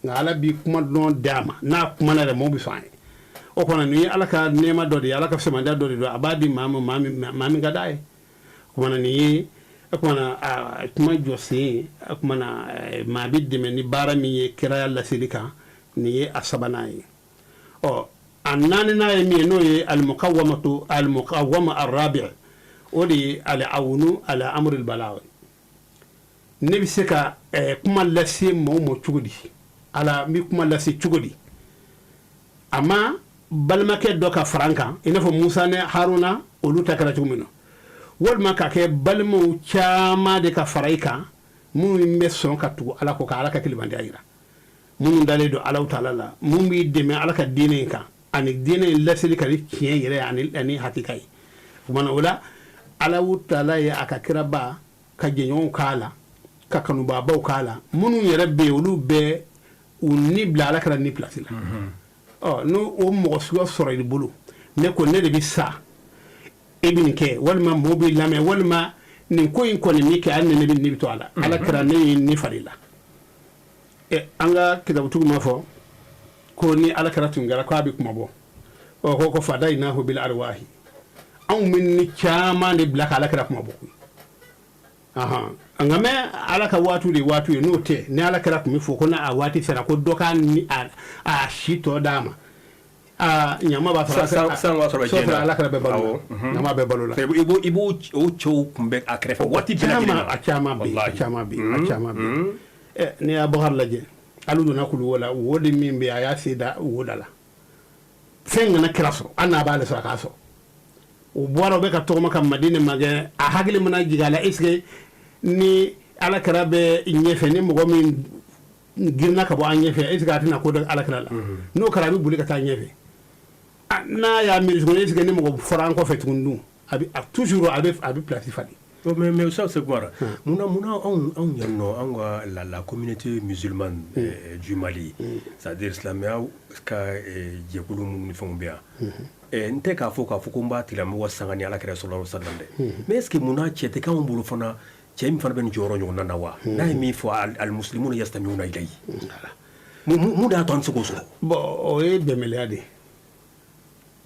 nka ala bɛ kuma dɔn d'a ma n'a kuma na yɛrɛ maaw bɛ sɔn a ye o kɔnɔ nin ye ala ka nɛɛma dɔ de ye ala ka sɛmadiya dɔ de don a b'a di maa min ka d'a ye o kumana nin ye o kumana a kuma jɔ sen o kumana maa bɛ dɛmɛ ni baara min ye kɛraya laseli kan nin ye a 3nan ye a 4nan ye min ye n'o ye al-muqawwama ar-rabi' o de ye al-awnu ala amril balagh ne bɛ se ka kuma lase maaw ma cogo di ala n bɛ kuma lase cogo di a ma balimakɛ dɔ ka fara n kan i n'a fɔ musa ni haruna olu ta kɛra cogo min na walima ka kɛ balimaw caman de ka fara i kan minnu bɛ sɔn ka tugu ala kɔ ka ala ka tilemaniya jira minnu dalen don alaw taala la mun b'i dɛmɛ ala ka diinɛ in kan ani diinɛ in laseli ka ni tiɲɛ yɛrɛ ani hakika ye o kumana o la alaw taala ye a ka kiraba ka jɛɲɔgɔnw k'a la ka kanubaabaw k'a la minnu yɛrɛ bɛ yen olu bɛ u ni bila ala kɛra ni pilasi la n'o o mɔgɔ suguya sɔrɔ i bolo ne ko ne de bɛ sa e bɛ nin kɛ walima mɔgɔw bɛ lamɛn walima nin ko in kɔni min kɛ hali ne bɛ to a la ala kɛra ne ye ne fari la an ka kitabutigiw ma fɔ ko ni ala kɛra tun kɛra k'a bɛ kuma bɔ ko fada in n'a fɔ bil arwahi anw bɛ ni caman de bila ka ala kɛra kuma bɔ nka mɛ ala ka waati de waati ye n'o tɛ ni ala kɛra tun bɛ fɔ ko n'a waati sera ko dɔ k'a ni a si tɔ d'a ma ɲama b'a sɔrɔ ala kɛra bɛ balo ɲama bɛ balo la i b'o cɛw kunbɛn a kɛrɛfɛ waati bɛɛ lajɛlen a caman bɛ n'i y'a bɔ lajɛ hali donna kulu la wo de min bɛ a y'a se da wo da la fɛn kana kira sɔrɔ hali n'a b'ale sɔrɔ a k'a sɔrɔ o bɔra o bɛ ka tɔgɔma ka madina magɛ a hakili mana jigin a la est-ce que ni ala kɛra bɛ ɲɛfɛ ni mɔgɔ min girinna ka bɔ an ɲɛfɛ est-ce que a tɛna ko dɔ ala kɛra la n'o kɛra a bɛ boli ka taa ɲɛfɛ n'a y'a miiri tuguni est-ce que ni mɔgɔ fɔra an kɔfɛ tuguni dun toujours a bɛ place falen mais ça c'est quoi munna anw yan nɔ anw ka la communauté musulmane du Mali c'est-à-dire silamɛya ka jɛkulu minnu ni fɛnw bɛ yan n tɛ k'a fɔ ko n b'a tigilamɔgɔ sanga ni ala kɛra sallallahu alaihi wasallam dɛ mais est-ce que munna cɛ tɛ k'anw bolo fana cɛ min fana bɛ nin jɔyɔrɔ ɲɔgɔnna na wa n'a ye min fɔ al muslimuna yastami'una ilayhi mun da ton ko so o ye bɛnbaliya de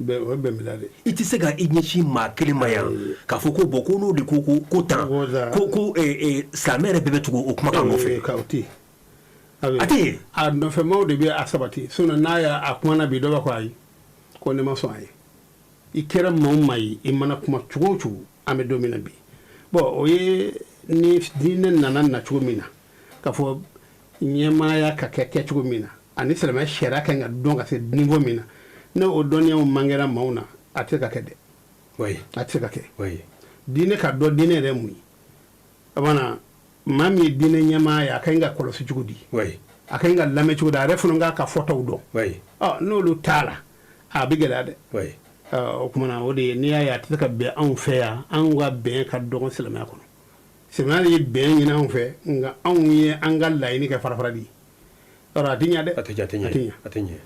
o ye bɛnbaliya de i tɛ se ka i ɲɛsin maa kelen ma yan k'a fɔ ko bon ko n'o de ko tan ko silamɛ yɛrɛ bɛɛ bɛ tugu o kumakan nɔfɛ o tɛ yen a tɛ yen a nɔfɛmaw de bɛ a sabati sinon n'a y'a kumana bi dɔ b'a fɔ ayi ko ne ma sɔn a ye i kɛra maa o maa ye i mana kuma cogo o cogo an bɛ don min na bi bon o ye ni diinɛ nana na cogo min na k'a fɔ ɲɛmaaya ka kɛ cogo min na ani silamɛ sariya kan ka dɔn ka se niveau min na ne o dɔnniyaw mangɛra maaw na a tɛ se ka kɛ dɛ a tɛ se ka kɛ diinɛ ka dɔn diinɛ yɛrɛ mun ye a mana maa min ye diinɛ ɲɛmaa ye a kan ka kɔlɔsi cogo di a kan ka lamɛn cogo di a yɛrɛ fana kan ka fɔtaw dɔn n'olu t'a la a bɛ gɛlɛya dɛ o kumana o de ye n'i y'a ye a tɛ se ka bɛn anw fɛ yan anw ka bɛn ka dɔgɔ silamɛya kɔnɔ silamɛya ye bɛn ɲini anw fɛ nka anw ye an ka laɲini kɛ fara di yɔrɔ a tɛ ɲɛ dɛ a tɛ ɲɛ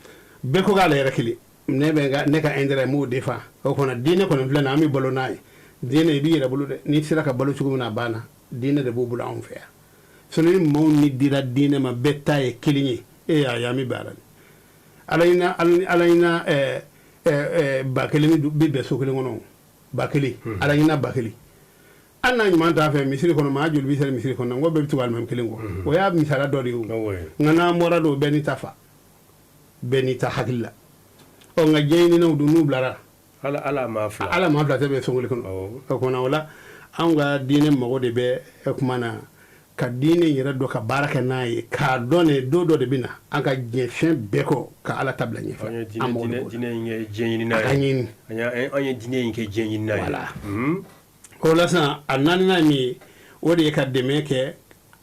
bɛɛ ko k'ale yɛrɛ kelen ne ka intérêt m'o défend o kɔnɔ diinɛ kɔni filɛ nin an bɛ balo n'a ye diinɛ i b'i yɛrɛ bolo dɛ n'i sera ka balo cogo min na a banna diinɛ de b'o bolo anw fɛ yan sinon ni maaw ni dira diinɛ ma bɛɛ ta ye kelen ye an bɛ bɛn ala ni ala ɲina ba kelen bɛ bɛn so kelen kɔnɔ ba kelen ala ɲina ba kelen an n'a ɲuman t'a fɛ misiri kɔnɔ maa joli bɛ sɛnɛ misiri kɔnɔ n ko bɛɛ bɛ tugu alimami kelen kɔ o y'a misaliya dɔ de ye o nka n'an bɔra don bɛɛ n'i ta fa bɛɛ n'i ta hakili la nka jɛɲininaw dun n'u bilara ala maa fila tɛ bɛn so kelen kɔnɔ o kumana o la anw ka diinɛ mago de bɛ kumana ka diinɛ yɛrɛ dɔ ka baara kɛ n'a ye k'a dɔn ne don dɔ de bɛ na an ka diɲɛ fɛn bɛɛ kɔ ka ala ta bila ɲɛfɛ an ye diinɛ in kɛ diɲɛ ɲinina ye o la sisan a naaninan min ye o de ye ka dɛmɛ kɛ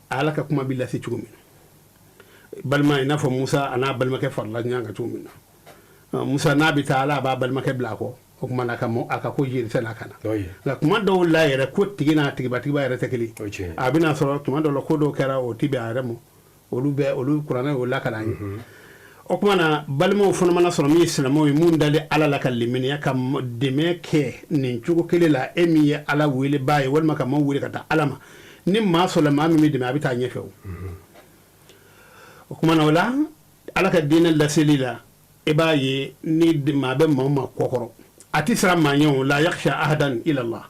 ala ka kuma bɛ lase cogo min na balima i n'a fɔ musa a n'a balimakɛ farala ɲɔgɔn kan cogo min na musa n'a bɛ taa ala a b'a balimakɛ bila a kɔ o kuma a ka ko jelisɛn ka na nka kuma dɔw la yɛrɛ ko tigi n'a tigibatigiba yɛrɛ tɛ kelen a bɛna sɔrɔ tuma dɔw la ko dɔw kɛra o ti bɛn a yɛrɛ ma olu kuranɛ y'o lakana ye o kuma na balimaw fana mana sɔrɔ min ye silamɛw ye mun dalen ala la ka limaniya ka dɛmɛ kɛ nin cogo kelen la e min ye ala wele baa ye walima ka maaw wele ka taa ala ma ni maa sɔrɔ maa min bɛ dɛmɛ a bɛ taa ɲɛfɛ o kuma na o la ala ka diinɛ laseli la e b'a ye ni maa bɛ maa ma kɔkɔrɔ a tɛ siran maa ɲɛ o la yakhsha ahadan ila Allah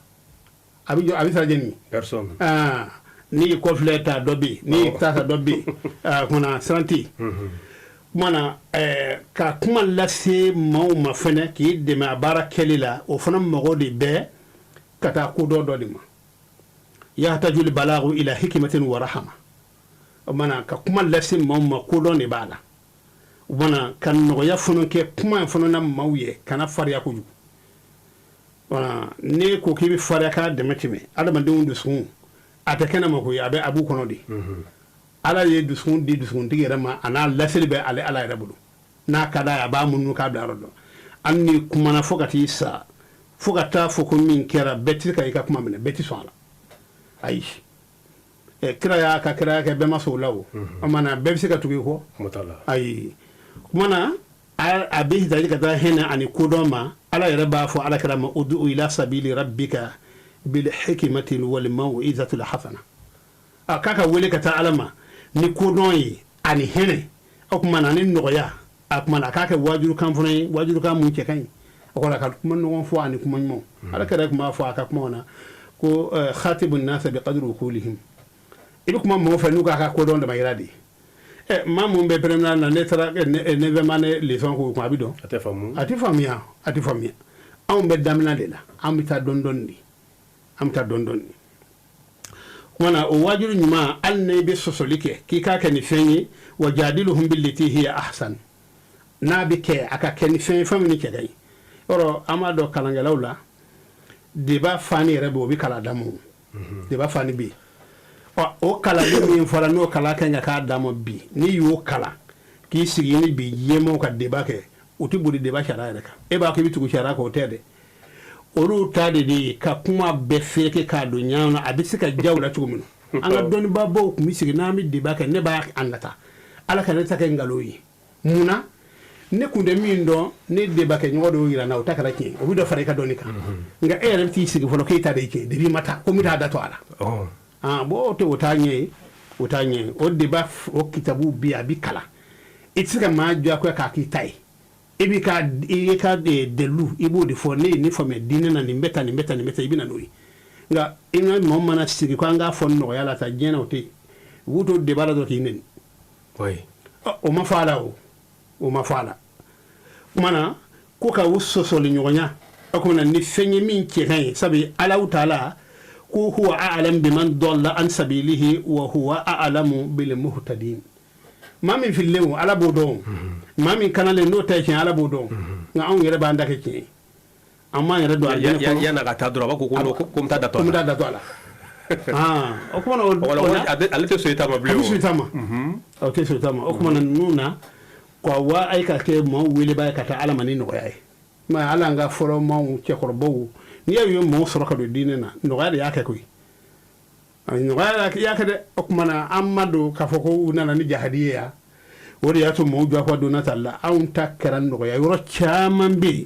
a bɛ siran jɛni ni i kɔfilɛ ta dɔ bɛ yen ni i ta dɔ bɛ yen kumana siran tɛ yen kumana ka kuma lase maaw ma fɛnɛ k'i dɛmɛ a baara kɛli la o fana mago de bɛ ka taa ko dɔ de ma yahtajul balaghu ila hikmatin wa rahama o mana ka kuma lase maaw ma ko dɔn de b'a la o mana ka nɔgɔya fana kɛ kuma in fana na maaw ye kana fariya kojugu ne ko k'i bɛ fariya k'a dɛmɛ tɛmɛ adamadenw dusukun a tɛ kɛnɛ ma koyi a b'u kɔnɔ de ala ye dusukun di dusukuntigi yɛrɛ ma a n'a laseli bɛ ale ala yɛrɛ bolo n'a ka d'a ye a b'a mununu k'a bila yɔrɔ dɔn hali ni kumana fo ka t'i sa fo ka taa fɔ ko min kɛra bɛɛ tɛ ka i ka kuma minɛ bɛɛ tɛ sɔn a la ayi kira y'a ka kiraya kɛ bɛɛ ma sɔn o la o o mana bɛɛ bɛ se ka tugu i kɔ ayi kumana a bɛ hitaji ka taa hinɛ ani kodɔn ma ala yɛrɛ b'a fɔ ala kɛra ma udu ila sabili rabbika bil hikmati wal mau'izatil hasana a k'a ka wele ka taa ala ma ni kodɔn ye ani hinɛ o kumana ni nɔgɔya a kumana a k'a kɛ wajurukan fana ye wajurukan mun cɛ ka ɲi o kɔrɔ ka kuma ɲɔgɔn fɔ ani kuma ɲumanw ala kɛra tun b'a fɔ a ka kumaw na ko khatibun nasa bi qadri uqulihim i bɛ kuma mɔgɔw fɛ n'u k'a ka kodɔn dama yira de maa mun bɛ pɛrɛnna na ne taara ne bɛ ma ne leçon k'o kun a bɛ dɔn a tɛ faamuya anw bɛ daminɛ de la an bɛ taa dɔɔnin de kumana o wajuru ɲuman hali ni i bɛ sɔsɔli kɛ k'i k'a kɛ ni fɛn ye wa jadiluhum billati hiya ahsan n'a bɛ kɛ a ka kɛ ni fɛn ye fɛn min ni cɛ ka ɲi yɔrɔ an b'a dɔn kalankɛlaw la débat fani yɛrɛ bɛ o bɛ kalan daminɛ débat fani bɛ yen o kalali min fɔra n'o kalan kan ka k'a d'a ma bi n'i y'o kalan k'i sigi ni bi ɲɛmaaw ka débat kɛ o tɛ boli débat sariya yɛrɛ kan e b'a k'i bɛ tugu sariya kan o tɛ dɛ olu ta de ye ka kuma bɛɛ fɛrɛkɛ k'a don ɲɔgɔn na a bɛ se ka diya o la cogo min na an ka dɔnnibaabaw tun bɛ sigi n'an bɛ débat kɛ ne b'a nata ala ka ne ta kɛ nkalon ye munna ne kun tɛ min dɔn ne débat kɛ ɲɔgɔn dɔw yira n na o ta kɛra tiɲɛ o bɛ dɔ fara i ka dɔnni kan nka e yɛrɛ bɛ t'i sigi fɔlɔ k'e ta de ye tiɲɛ depuis i ma taa ko n bɛ taa da to a la bon o t'a ɲɛ ye o débat o kitabu bi a bi kalan itika ma jwa ko ka ki tai ibi ka de lu ibo de fo ne fo me dine na ni mbeta ibi na noyi nga ina mo mana sigi ko nga fo no yala ta jena ote wuto de bala do kinen oui o ma fala mana ko ka wusso so le nyonya ko na ni fenye min ke kan sabi ala taala ko huwa a'lam biman dalla an sabilihi wa huwa a'lamu bil muhtadin mamin fillewu ala bodon mamin kanale no tay ken ala bodon nga on yere banda ke ken amma yere do ya na ka ta dro ba ko mta da to ala o kuma no wala ale te soita ma bleu o te soita ma o kuma nuna ko wa ay ka ke mo wele ba ka ta ala manin no ay ma ala nga foro mo che korbo ni yo mo soro ka do dinena no ga ya ka koy no ga ya ka de o kuma na amadu ka foko una ni jahadiya wori ya to mo jwa ko do na talla an takran no ya yoro chaman bi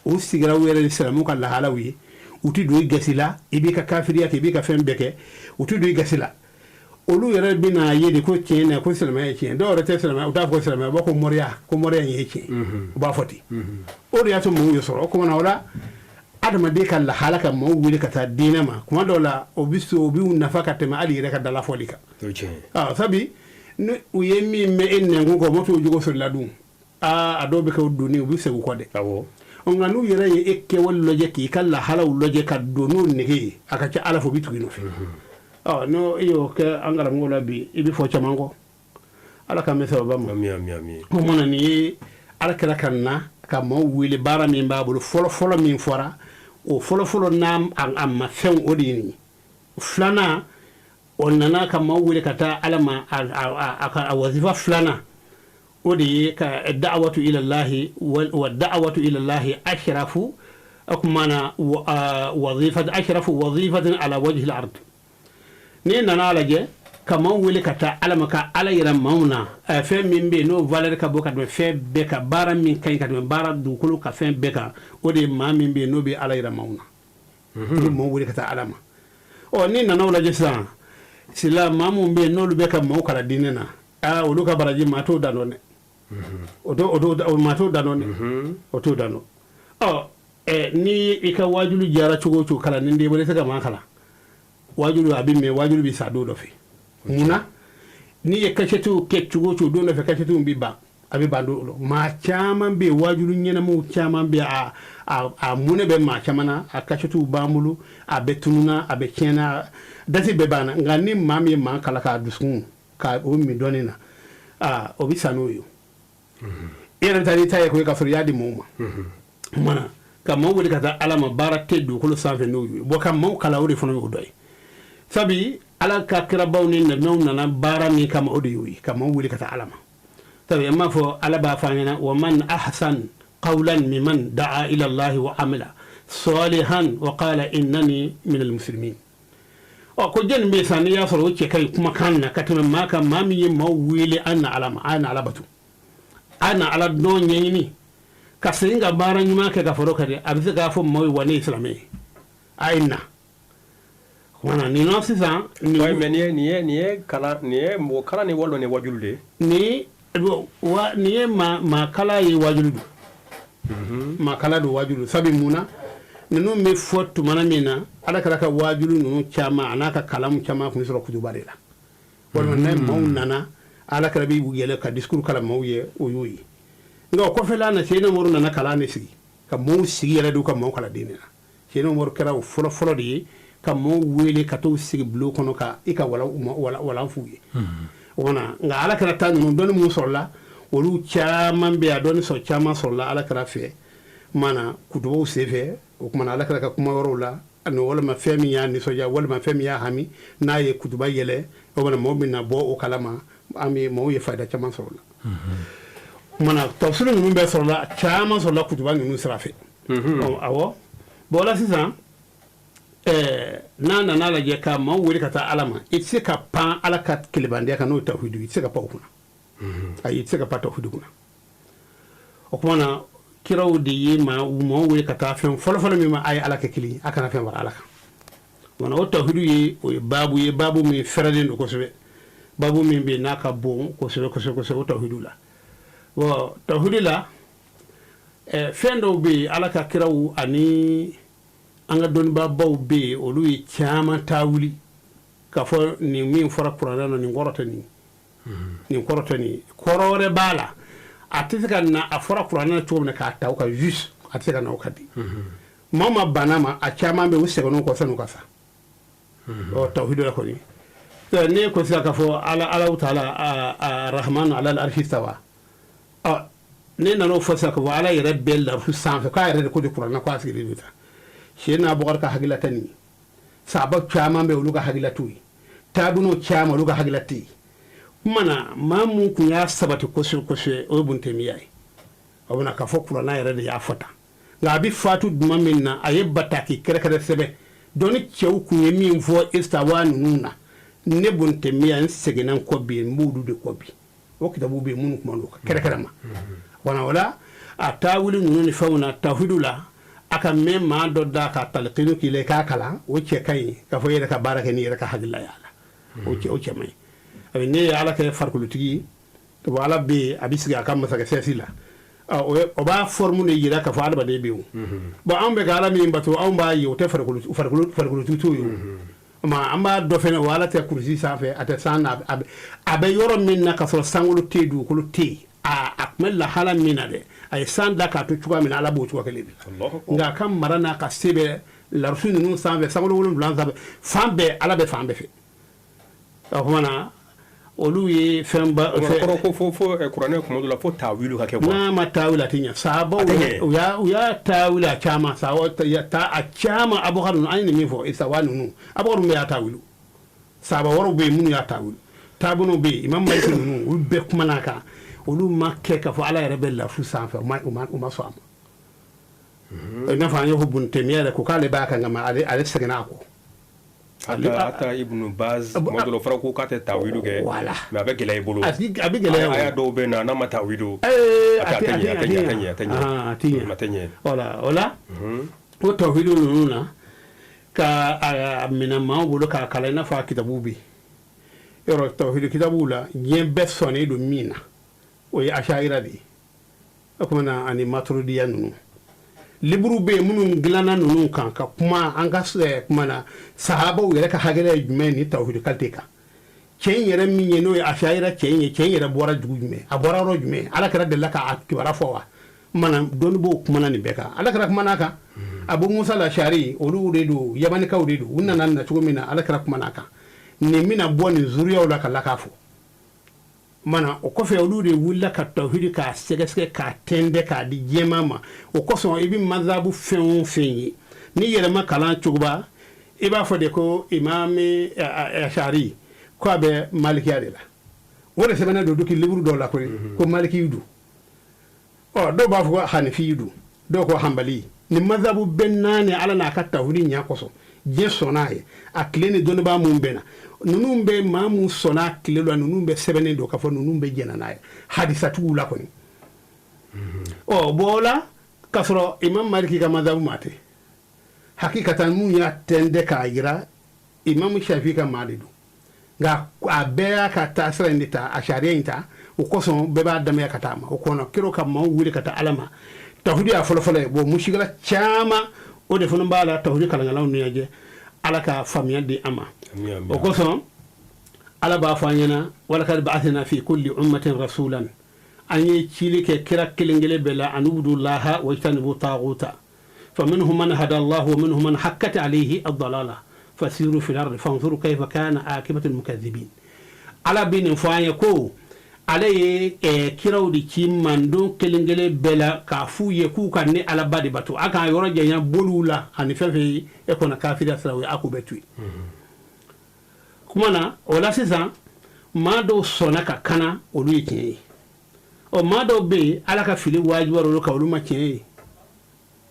o sigira were islamu ka la halawi uti do gasila ibi ka kafiriya ke ibi ka fembeke uti do gasila olu yere bina yedi ko tiene ko islamu ya tiene do rete islamu uta ko islamu ba ko moriya yeke ba foti ori ya to mo yo soro ko na wala adama de kan la halaka mo wuli ka ta dina ma kuma dola obisu obi nafaka tema ali reka dala folika sabi no uyemi me enne ngo moto jugo sur la dum adobe ka duni obi se ko de on nganu yere ye ekke wallo je ki kala halaw loje ka donu nigi aka ci ala fo bitu no fi no iyo ke angara ngola bi ibi fo chamango ala ka mesa ba mo mi ko mona ni ala kala kanna ka mo wuli bara min babul folo min fora o folo nam amma fen odini flana onnana ka mo wuli kata alama a wazifa flana ودي كالدعوة إلى الله والدعوة إلى الله أشرف أكمنا وظيفة أشرف وظيفة على وجه الأرض نينا نالجي كما ولي كتا على مكا على يرمونا فين من بي نو فالر كبوكا دو فين بكا بارا من كاين كدو بارا دو كلو كفين بكا ودي ما من بي نو بي على يرمونا ما ولي كتا على ما او نينا نالجي سان سلا ما من بي نو بكا موكا ديننا ولوكا براجي ما تو دانوني odo mato danone oto dano ni ika wajulu jara chugo kala ninde bole saka ma kala wajulu abime wajulu bi sado do fi muna ni e kachetu ke chugo do no fe kachetu bi ba abi bando ma chama be wajulu nyena mu chama be a mune be ma chamana a kachetu bamulu a betununa a be kena dati be bana ngani mami ma kala ka dusun ka o mi donina obi sanoyo ere tani taye ko ka fur yadi moma mana ka mo wodi kata alama bara teddu ko sanfe no bo kam mo kala wori fono doy sabi ala ka kira bawni na no na bara mi kam odi wi kam mo wodi kata alama sabi amma fo ala ba fangena wa man ahsan qawlan mimman da'a ila allah wa amila salihan wa qala innani min almuslimin ko jen be sani ya foro ce kai kuma kanna katuma maka mami mo wili anna alama ana alabatu ana ala don nyini ka singa bara nyuma ke ka foro kade abisa ga fo moy wani islamé ayna wana ni no sisa ni way men ni kala ni mo kala ni wollo ne wajulde ni wa ni ma kala yi wajuldu ma kala do wajulu sabi muna nanu me fotu manamina ala kala ka wajulu nunu chama anaka kalamu chama kun soro kujubare la wala ne maunana ala kala bi wugele ka discours kala mawye o yoyi nga ko fela na seyna moru na kala ne sigi ka mo sigi yala du ka mo kala dinina seyna moru kala o folo di ka mo wele ka to sigi blo kono ka ika wala fuye wana nga ala kala tanu don mu sorla wolu chama be adon so chama sorla ala kala fe mana kudo seve o kuma ala kala ka kuma worola no wala ma femi ya ni soja wala ma femi ya hami na ye kutuba yele o wana mo minna bo o kalama ami mo ye fayda chama sorla mana tafsir nunu be sorla chama sorla kutuba nunu srafe awo bola sisan nana nala je ka ma wuri kata alama itse ka pan ala kat kilibande ka no tawhidu itse ka pa kuna ay itse ka pa tawhidu kuna o kuma na kiraw de yima mo wuri kata fen folo mi ma ay ala ka kili akana fen war ala ka wana o tawhidu ye o babu mi ferade ko sobe babu min be naka bon ko so o tawhidu la wo tawhidila fɛn dɔw bɛ yen ala ka kiraw ani an ka dɔnnibabaw bɛ yen olu ye caman ta wuli k'a fɔ nin min fɔra kuranɛ na nin kɔrɔ tɛ nin nin kɔrɔ tɛ nin kɔrɔ wɛrɛ b'a la a tɛ se ka na a fɔra kuranɛ na cogo min na k'a ta o ka juste a tɛ se ka na o ka di maa ma banna ma a caman bɛ yen u sɛgɛnn'o kɔ sani u ka sa ɔ tawhidila kɔni ne ko sisan k'a fɔ ala taala rahmanu ala al-arshi stawa ne nan'o fɔ sisan k'a fɔ ala yɛrɛ bɛɛ larifu sanfɛ k'a yɛrɛ de ko de kuranɛ k'a sigilen don tan siyɛn Abubakar ka hakilila tɛ nin ye sahaba caman bɛ olu ka hakilila t'o ye taabinaw caman olu ka hakilila tɛ yen kuma na maa mun kun y'a sabati kosɛbɛ kosɛbɛ o ye Ibn Taymiya ye o bɛna k'a fɔ kuranɛ yɛrɛ de y'a fɔ tan nka a bɛ fatu tuma min na a ye bataki kɛrɛkɛrɛ sɛbɛn donc ni cɛw kun ye min fɔ istawa ninnu na ne Ibn Taymiya n seginna n kɔ bi n b'olu de kɔ bi o kitabu bɛ yen minnu kuma don kɛrɛkɛrɛ ma wala a taawili ninnu ni fɛnw na tawhidu la a ka mɛn maa dɔ da ka talqinu k'i la i k'a kalan o cɛ ka ɲi k'a fɔ i yɛrɛ ka baara kɛ n'i yɛrɛ ka hakilila y'a la o cɛ man ɲi ne ye ala kɛ farikolotigi ye ala bɛ yen a bɛ sigi a ka masakɛsɛsi la o b'a forme de yira k'a fɔ adamaden bɛ yen bon anw bɛ ka ala min bato anw b'a ye o tɛ farikolotigi t'o ye an b'a dɔ fɛnɛ o ala tɛ kurusi sanfɛ a tɛ san na a bɛ yɔrɔ min na k'a sɔrɔ sankolo tɛ yen dugukolo tɛ yen a tun bɛ lahala min na dɛ a ye san da k'a to cogoya min na ala b'o cogoya kelen de nka a ka mara n'a ka se bɛ larusu ninnu sanfɛ sankolo wolonwula sanfɛ fan bɛɛ ala bɛ fan bɛɛ fɛ o kuma na olu ye fɛn ba kɔrɔ ko fo kuranɛ kuma dɔ la fo tawili ka kɛ n'a ma tawili a tɛ ɲɛ sahabaw u y'a tawili a caman a caman Abubakar ninnu an ye nin min fɔ Isawa ninnu Abubakar ninnu y'a tawili sahaba wɛrɛw bɛ yen minnu y'a tawili taabinaw bɛ yen Imam Maliki ninnu olu bɛɛ kumana a kan olu ma kɛ k'a fɔ ala yɛrɛ bɛ lafu sanfɛ u ma sɔn a ma i n'a fɔ an ye fɔ Ibn Taymiya yɛrɛ ko k'ale b'a kan nka ale seginna a kɔ Hatta Ibn Baz kuma dɔ la fɔra ko k'a tɛ tawilu kɛ mais a bɛ gɛlɛya i bolo a bɛ gɛlɛya aya dɔw bɛ na n'a ma tawilu a tɛ ɲɛ o la o tawilu ninnu na ka minɛ maaw bolo k'a kalan i n'a fɔ a kitabu bɛ yen yɔrɔ tawhidu kitabuw la diɲɛ bɛɛ sɔnnen don min na o ye Asha'ira de ye o kumana ani Maturidiya ninnu liburu bɛ yen minnu dilanna ninnu kan ka kuma an ka kuma na sahabaw yɛrɛ ka hakilila ye jumɛn ni tawhidu kalite kan cɛ in yɛrɛ min ye n'o ye Asha'ira cɛ in ye cɛ in yɛrɛ bɔra dugu jumɛn a bɔra yɔrɔ jumɛn ala kɛra delila k'a kibaruya fɔ wa mana dɔnnibaaw kumana nin bɛɛ kan ala kɛra kumana kan Abu Musa al-Ash'ari olu de don yamanikaw de don u nana na cogo min na ala kɛra kumana kan nin bɛna bɔ nin zuriyaw la ka la k'a fɔ mana o kɔfɛ olu de wulila ka tawhidi k'a sɛgɛsɛgɛ k'a tɛndɛ k'a di jɛma ma o kosɔn i bɛ mazabu fɛn o fɛn ye ni yɛlɛma kalan cogoba i b'a fɔ de ko Imam Ash'ari ko a bɛ malikiya de la o de sɛbɛnnen don duki liburu dɔw la ko malikiyu don dɔw b'a fɔ ko hanifiyu don dɔw ko hanbali ni mazabu bɛɛ naani ala n'a ka tawhidi ɲɛ kosɔn diɲɛ sɔnna ye a tile ni dɔnnibaa mun bɛ na ninnu bɛ maa mun sɔnna a tile la ninnu bɛ sɛbɛnnen don k'a fɔ ninnu bɛ jɛnna n'a ye hadisatigiw la kɔni bɔn o la k'a sɔrɔ Imam Maliki ka mazabu maa tɛ hakikatan mun y'a tɛndɛ k'a jira Imam Shafi ka maa de don nka a bɛɛ y'a ka taa sira in de ta a sariya in ta o kosɔn bɛɛ b'a damaya ka taa ma o kɔnɔ kiro ka maaw wuli ka taa ala ma tawhidi y'a fɔlɔfɔlɔ ye bon musikila caman o de fana b'a la tawhidi kalankɛlaw ni ɲɔgɔn cɛ ala ka faamuya di an ma o kosɔn ala b'a fɔ an ɲɛna walakad ba'athna fi kulli ummatin rasulan an ye cili kɛ kira kelen kelen bɛɛ la an ubudullaha wa ijtanibu taghuta faminhum man hada Allah wa minhum man hakkat alayhi ad-dalala fasiru fil ardi fanzuru kayfa kana akibatu al-mukaththibin ala bi nin fɔ an ye ko ala ye kiraw de ci mandon kelen kelen bɛɛ la k'a f'u ye k'u ka ne ala ba de bato a kan yɔrɔ janya boluw la ani fɛn fɛn e kɔnɔ kafiriya sira o ye a k'u bɛɛ to yen kuma na o la sisan maa dɔw sɔnna ka kana olu ye tiɲɛ ye maa dɔw bɛ yen ala ka fili wajibiya olu kan olu ma tiɲɛ ye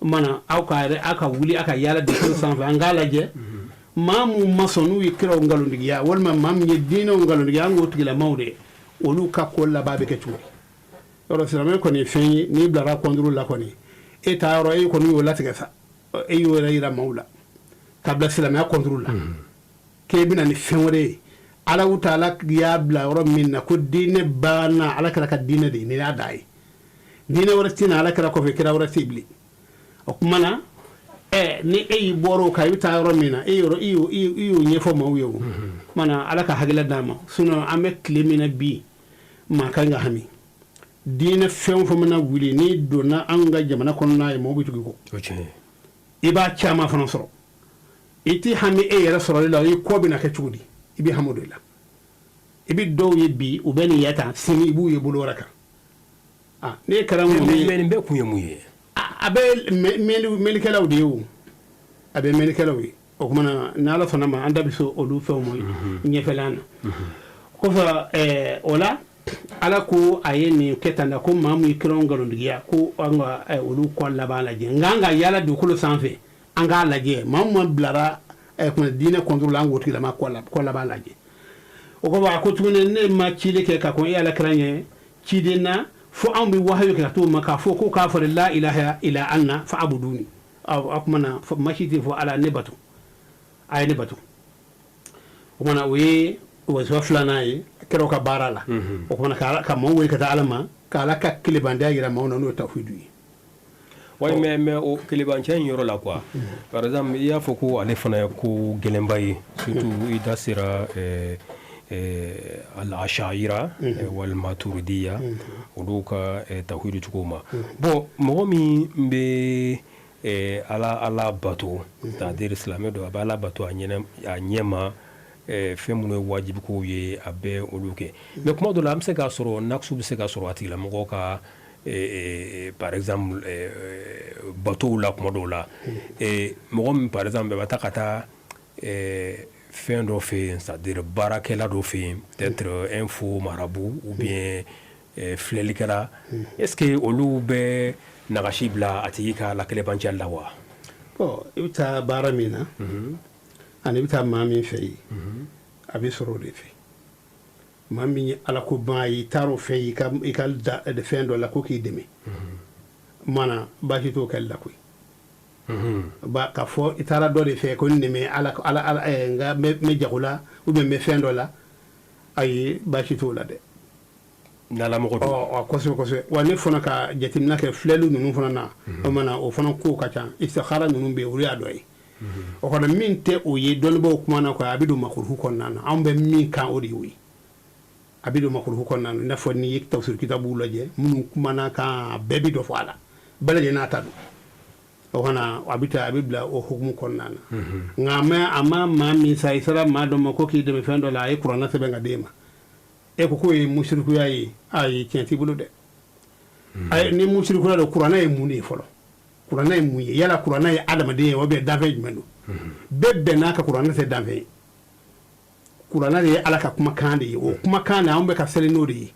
mana aw ka wuli a ka yaala dugukolo sanfɛ an k'a lajɛ maa mun ma sɔn n'u ye kiraw nkalontigiya walima maa min ye diinɛw nkalontigiya an k'o tigilamaw de olu ka ko laban bɛ kɛ cogo yɔrɔ silamɛ kɔni ye fɛn ye n'i bilara kɔntoro la kɔni e ta yɔrɔ e kɔni y'o latigɛ sa e y'o yɛrɛ yira maaw la ka bila silamɛya kɔntoro la k'e bɛna ni fɛn wɛrɛ ye ala ta'ala y'a bila yɔrɔ min na ko diinɛ banna ala kɛra ka diinɛ de ye ni y'a da ye dina wara tina ala kira ko fe kira wara tibli o kuma na ni e boro ka yuta yoro mina e yoro iyo nyefo ma wiyo mana ala ka hagila dama suno ame klimina bi ma kanga hami dina fen fo mana wuli ni dona anga jamana kono na e mo bi tugo iba chama fana soro iti hami e yara soro la yi ko bi na ka chudi ibi hamudo la ibi do yi bi u beni yata sini ibu ye bolo raka ne karam men be ku yemuye abe melikelaw de yo abe melikelaw o kuma na la fana ma anda biso olu fe mo nyefelana ko fa ola ala ko ayeni ketanda ko mamu ikron galondiya ko anga olu ko labala je nganga yala du kulo sanfe anga laje mamu blara ko dina contrôle an woti la ma ko labala je o ko ba ko tune ne ma chile ke ka ko yala kranye chidina fo an bi wahayo ke to maka fo ko ka fa la ilaha illa anna fa abuduni aw akmana fa mashiti fo ala nebatu ay nebatu o mana we o so flana yi kero ka barala o kuma ka mo we ka ta alama ka la ka kilibande agira mo no tawhidu way mais o kilibanche yoro la quoi par exemple il y a foko ale fana ko gelembayi surtout ida sira al-ashaira wal maturidiyya oduka tawhidu tukuma bon mo mi be ala bato c'est-à-dire islamé do ala bato anyema femunu wajibi ko ye abe oluke mais comment de la amse ka soro naksu be se ka soro atila mo ka par exemple bateau la comment do la mo par exemple ba takata fin do fait c'est-à-dire barakela do fait peut-être info marabout ou bien flelikala est-ce que olu be nagashibla atika la kelebancha lawa ita baramina ani bita mami fei abi soro de fe mami ala ko bayi taro fei kam ikal da de fendo la ko ki demi mana ba ci to kala ko ba ka fo itara do de fe ko ni me ala nga me jagula ou bien me fendo la ay ba ci to la de nala mo ko ko wani fona ka jetimna ke flelu nunu fona na o mana o fona ko ka tan istikhara nunu be wuri adoy o kono min te o ye don bo kuma na ko abidu makruhu konnana ambe min kan o di wi abidu makruhu konnana na fonni yek tawsir kitabu laje mun kuma na ka bebi do fala balaje na tadu o hana abita abibla o hukumu konnana ngama ama mami sa isra ma do mako ki de fendo la e qur'ana se be ngadema e ko e mushriku yayi ay tienti bulu de ay ni mushriku la qur'ana e muni folo qur'ana e muni yala qur'ana e adama de wobe dafe mendo bebbe naka qur'ana se dafe qur'ana de alaka kuma kande o kuma kana ambe ka selino de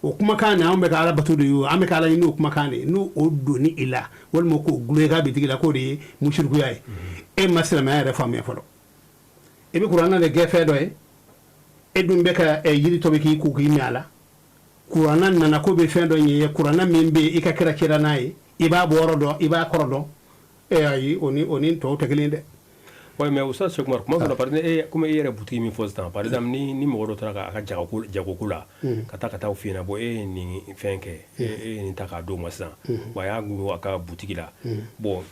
o kuma kana ambe ka ala batu de yo ambe ka ala inu kuma kane no o doni ila wal mo ko gluega bi tigila ko de mushriku yayi e masala ma ya fami folo e bi qur'ana de gefe do e dum be ka yiri to be ki ku ki miala qur'ana nana ko be fendo nyi qur'ana membe ika kira kira nayi iba borodo iba korodo e ayi oni to teglinde ouais mais ça c'est comment on parle comme hier bouti mi fausse temps par exemple ni mo do tra ka jago kula kata ofina bo ni fenke ni taka do masa wa ya gulu aka boutique la bon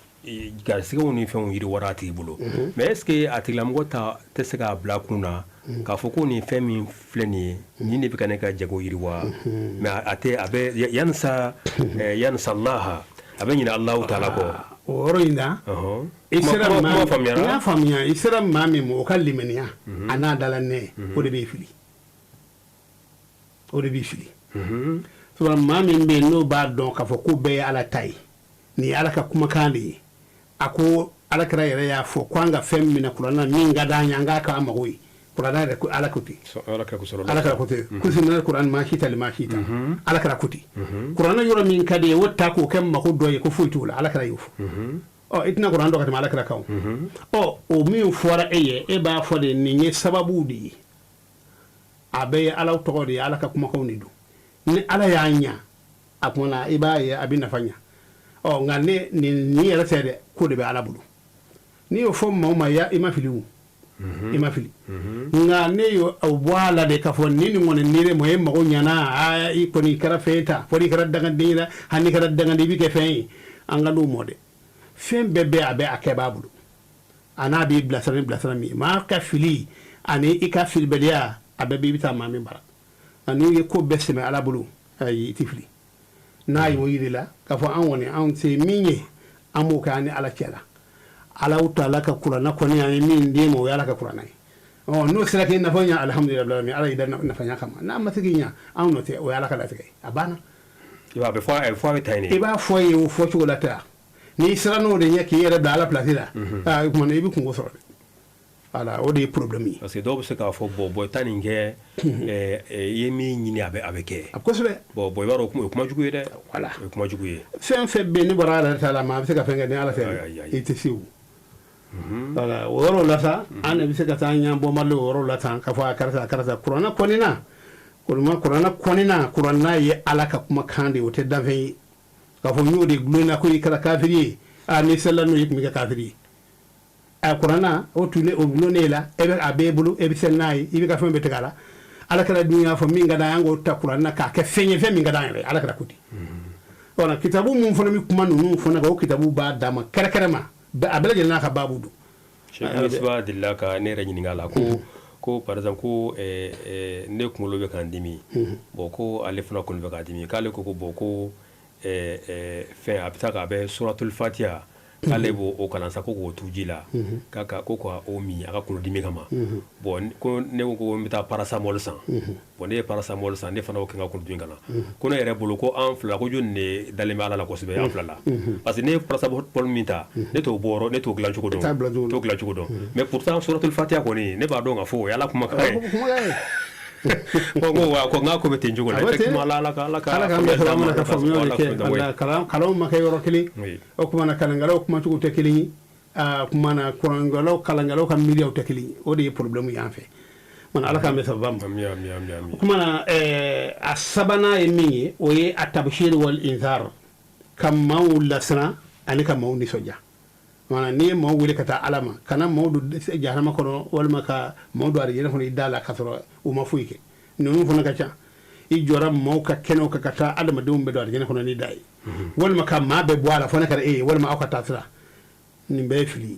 gar sika woni fen yiri warati bulo mais est-ce que atilam gota te sika blakuna ka foko ni femi fleni ni ne bikane ka jago yiri wa mais ate abe yansa Allah abe ni Allah taala ko oroinda isra ma famia isra mami mo kallimenia ana dalane o de be fili so mami be no ba don ka fo ko be ala tay ni ala ka kuma kandi ako ala kra yere ya fo kwanga femina kulana ninga danya ngaka amagoyi kulana de ala kuti ala ka kuti kusina Qur'an ma shita li ma shita ala kra kuti Qur'an yoro min kade wotta ko kemma ko doye ko fuitula ala kra yufu itna Qur'an do katama ala kra kaw o min fora eye e ba fode ni nye sababu di abe ala to di ala ka kuma ko ni du ni ala ya nya akona iba ye abina fanya ngane ni yere sede ko de be ala bulu ni o fo ma ya ima filiwu ima fili nga ne yo awala de ka fon ni ngone nire mo yemma ko nyana i ko ni kara feta fo ni kara daga dina hani kara daga dibi ke fen anga lu mode fen bebe abe akebabulu ana bi blasara mi ma ka fili ani ika fil belia abe bi ta mami bara ani ko besme ala bulu ay tifli na yi mo yidila ka fo an woni an se minye amu ka ni ala kela ala utala ka kurana ko ni ani min dimo yala ka kurana no sira ke na fanya alhamdulillah mi ala idan na fanya kama na masiginya an no te o yala ka lati abana iba be fo tayni iba fo yi fo chocolate ni sira no de nyaki yere da ala platila ko man ibi kungo soro ala o de problème parce que do se ka fo bo tani nge yemi nyini abe ke akosbe bo baro kuma jugu de voilà kuma jugu fen fe be ni bara ala tala ma se ka fenga ni ala fe itisiu voilà woro la sa ane bi se ka tanya bo malo woro la tan ka fa karata kurana konina kurana ye ala ka kuma kande wote dafe ka fo nyode gluna ko ikara kafiri ani sellano yimi ka kafiri a kurana o tule o glonela ebe abebulu ebe senai ibi ka fembe tegala ala kala dunya fo minga da yango ta kurana ka ke fenye fe minga da ala kala kuti ona kitabu mun fona mi kuma nunu fona ga o kitabu ba dama karakarama abela jelna ka babudu misba dillaka ne ranyini ngala ko par exemple ko ne kumulo be kan dimi boko ale fana kun be kan dimi kale ko boko fe apita ka be suratul fatiha kale bo o kalansa ko tujila kaka ko o mi aka kun dimi kama bon ko ne ko mita parasamol san bon ne parasamol san ne fana o kinga kun dimi kana ko ne yere bolo ko an fla ko jonne dalime ala la ko sebe an fla la parce que ne parasamol mita ne to boro ne to glanchugo don mais pourtant suratul fatiha ko ni ne ba don afo yala kuma kai ko ngako be tenjugo la tek mala la ka me fala mana ka famu ne ke ala kalam ma kay woro kili o kuma na kala ngalo kuma tugo te kili kuma na kurangalo kala ngalo ka miliyo te kili o de problème ya fe man ala ka me sabam kuma na asabana yemi o ye atabshir wal inzar kam maula sana ani kam mawni soja mana ni mo wuli kata alama kana mawdu jahannama kono wal maka mawdu ari yene hono idala kasoro o ma fuyke nonu fona kacha i jora mawka keno ka kata adama dum be do ari yene hono ni dai wal maka ma be boala fona kala wal ma akata tra ni be fili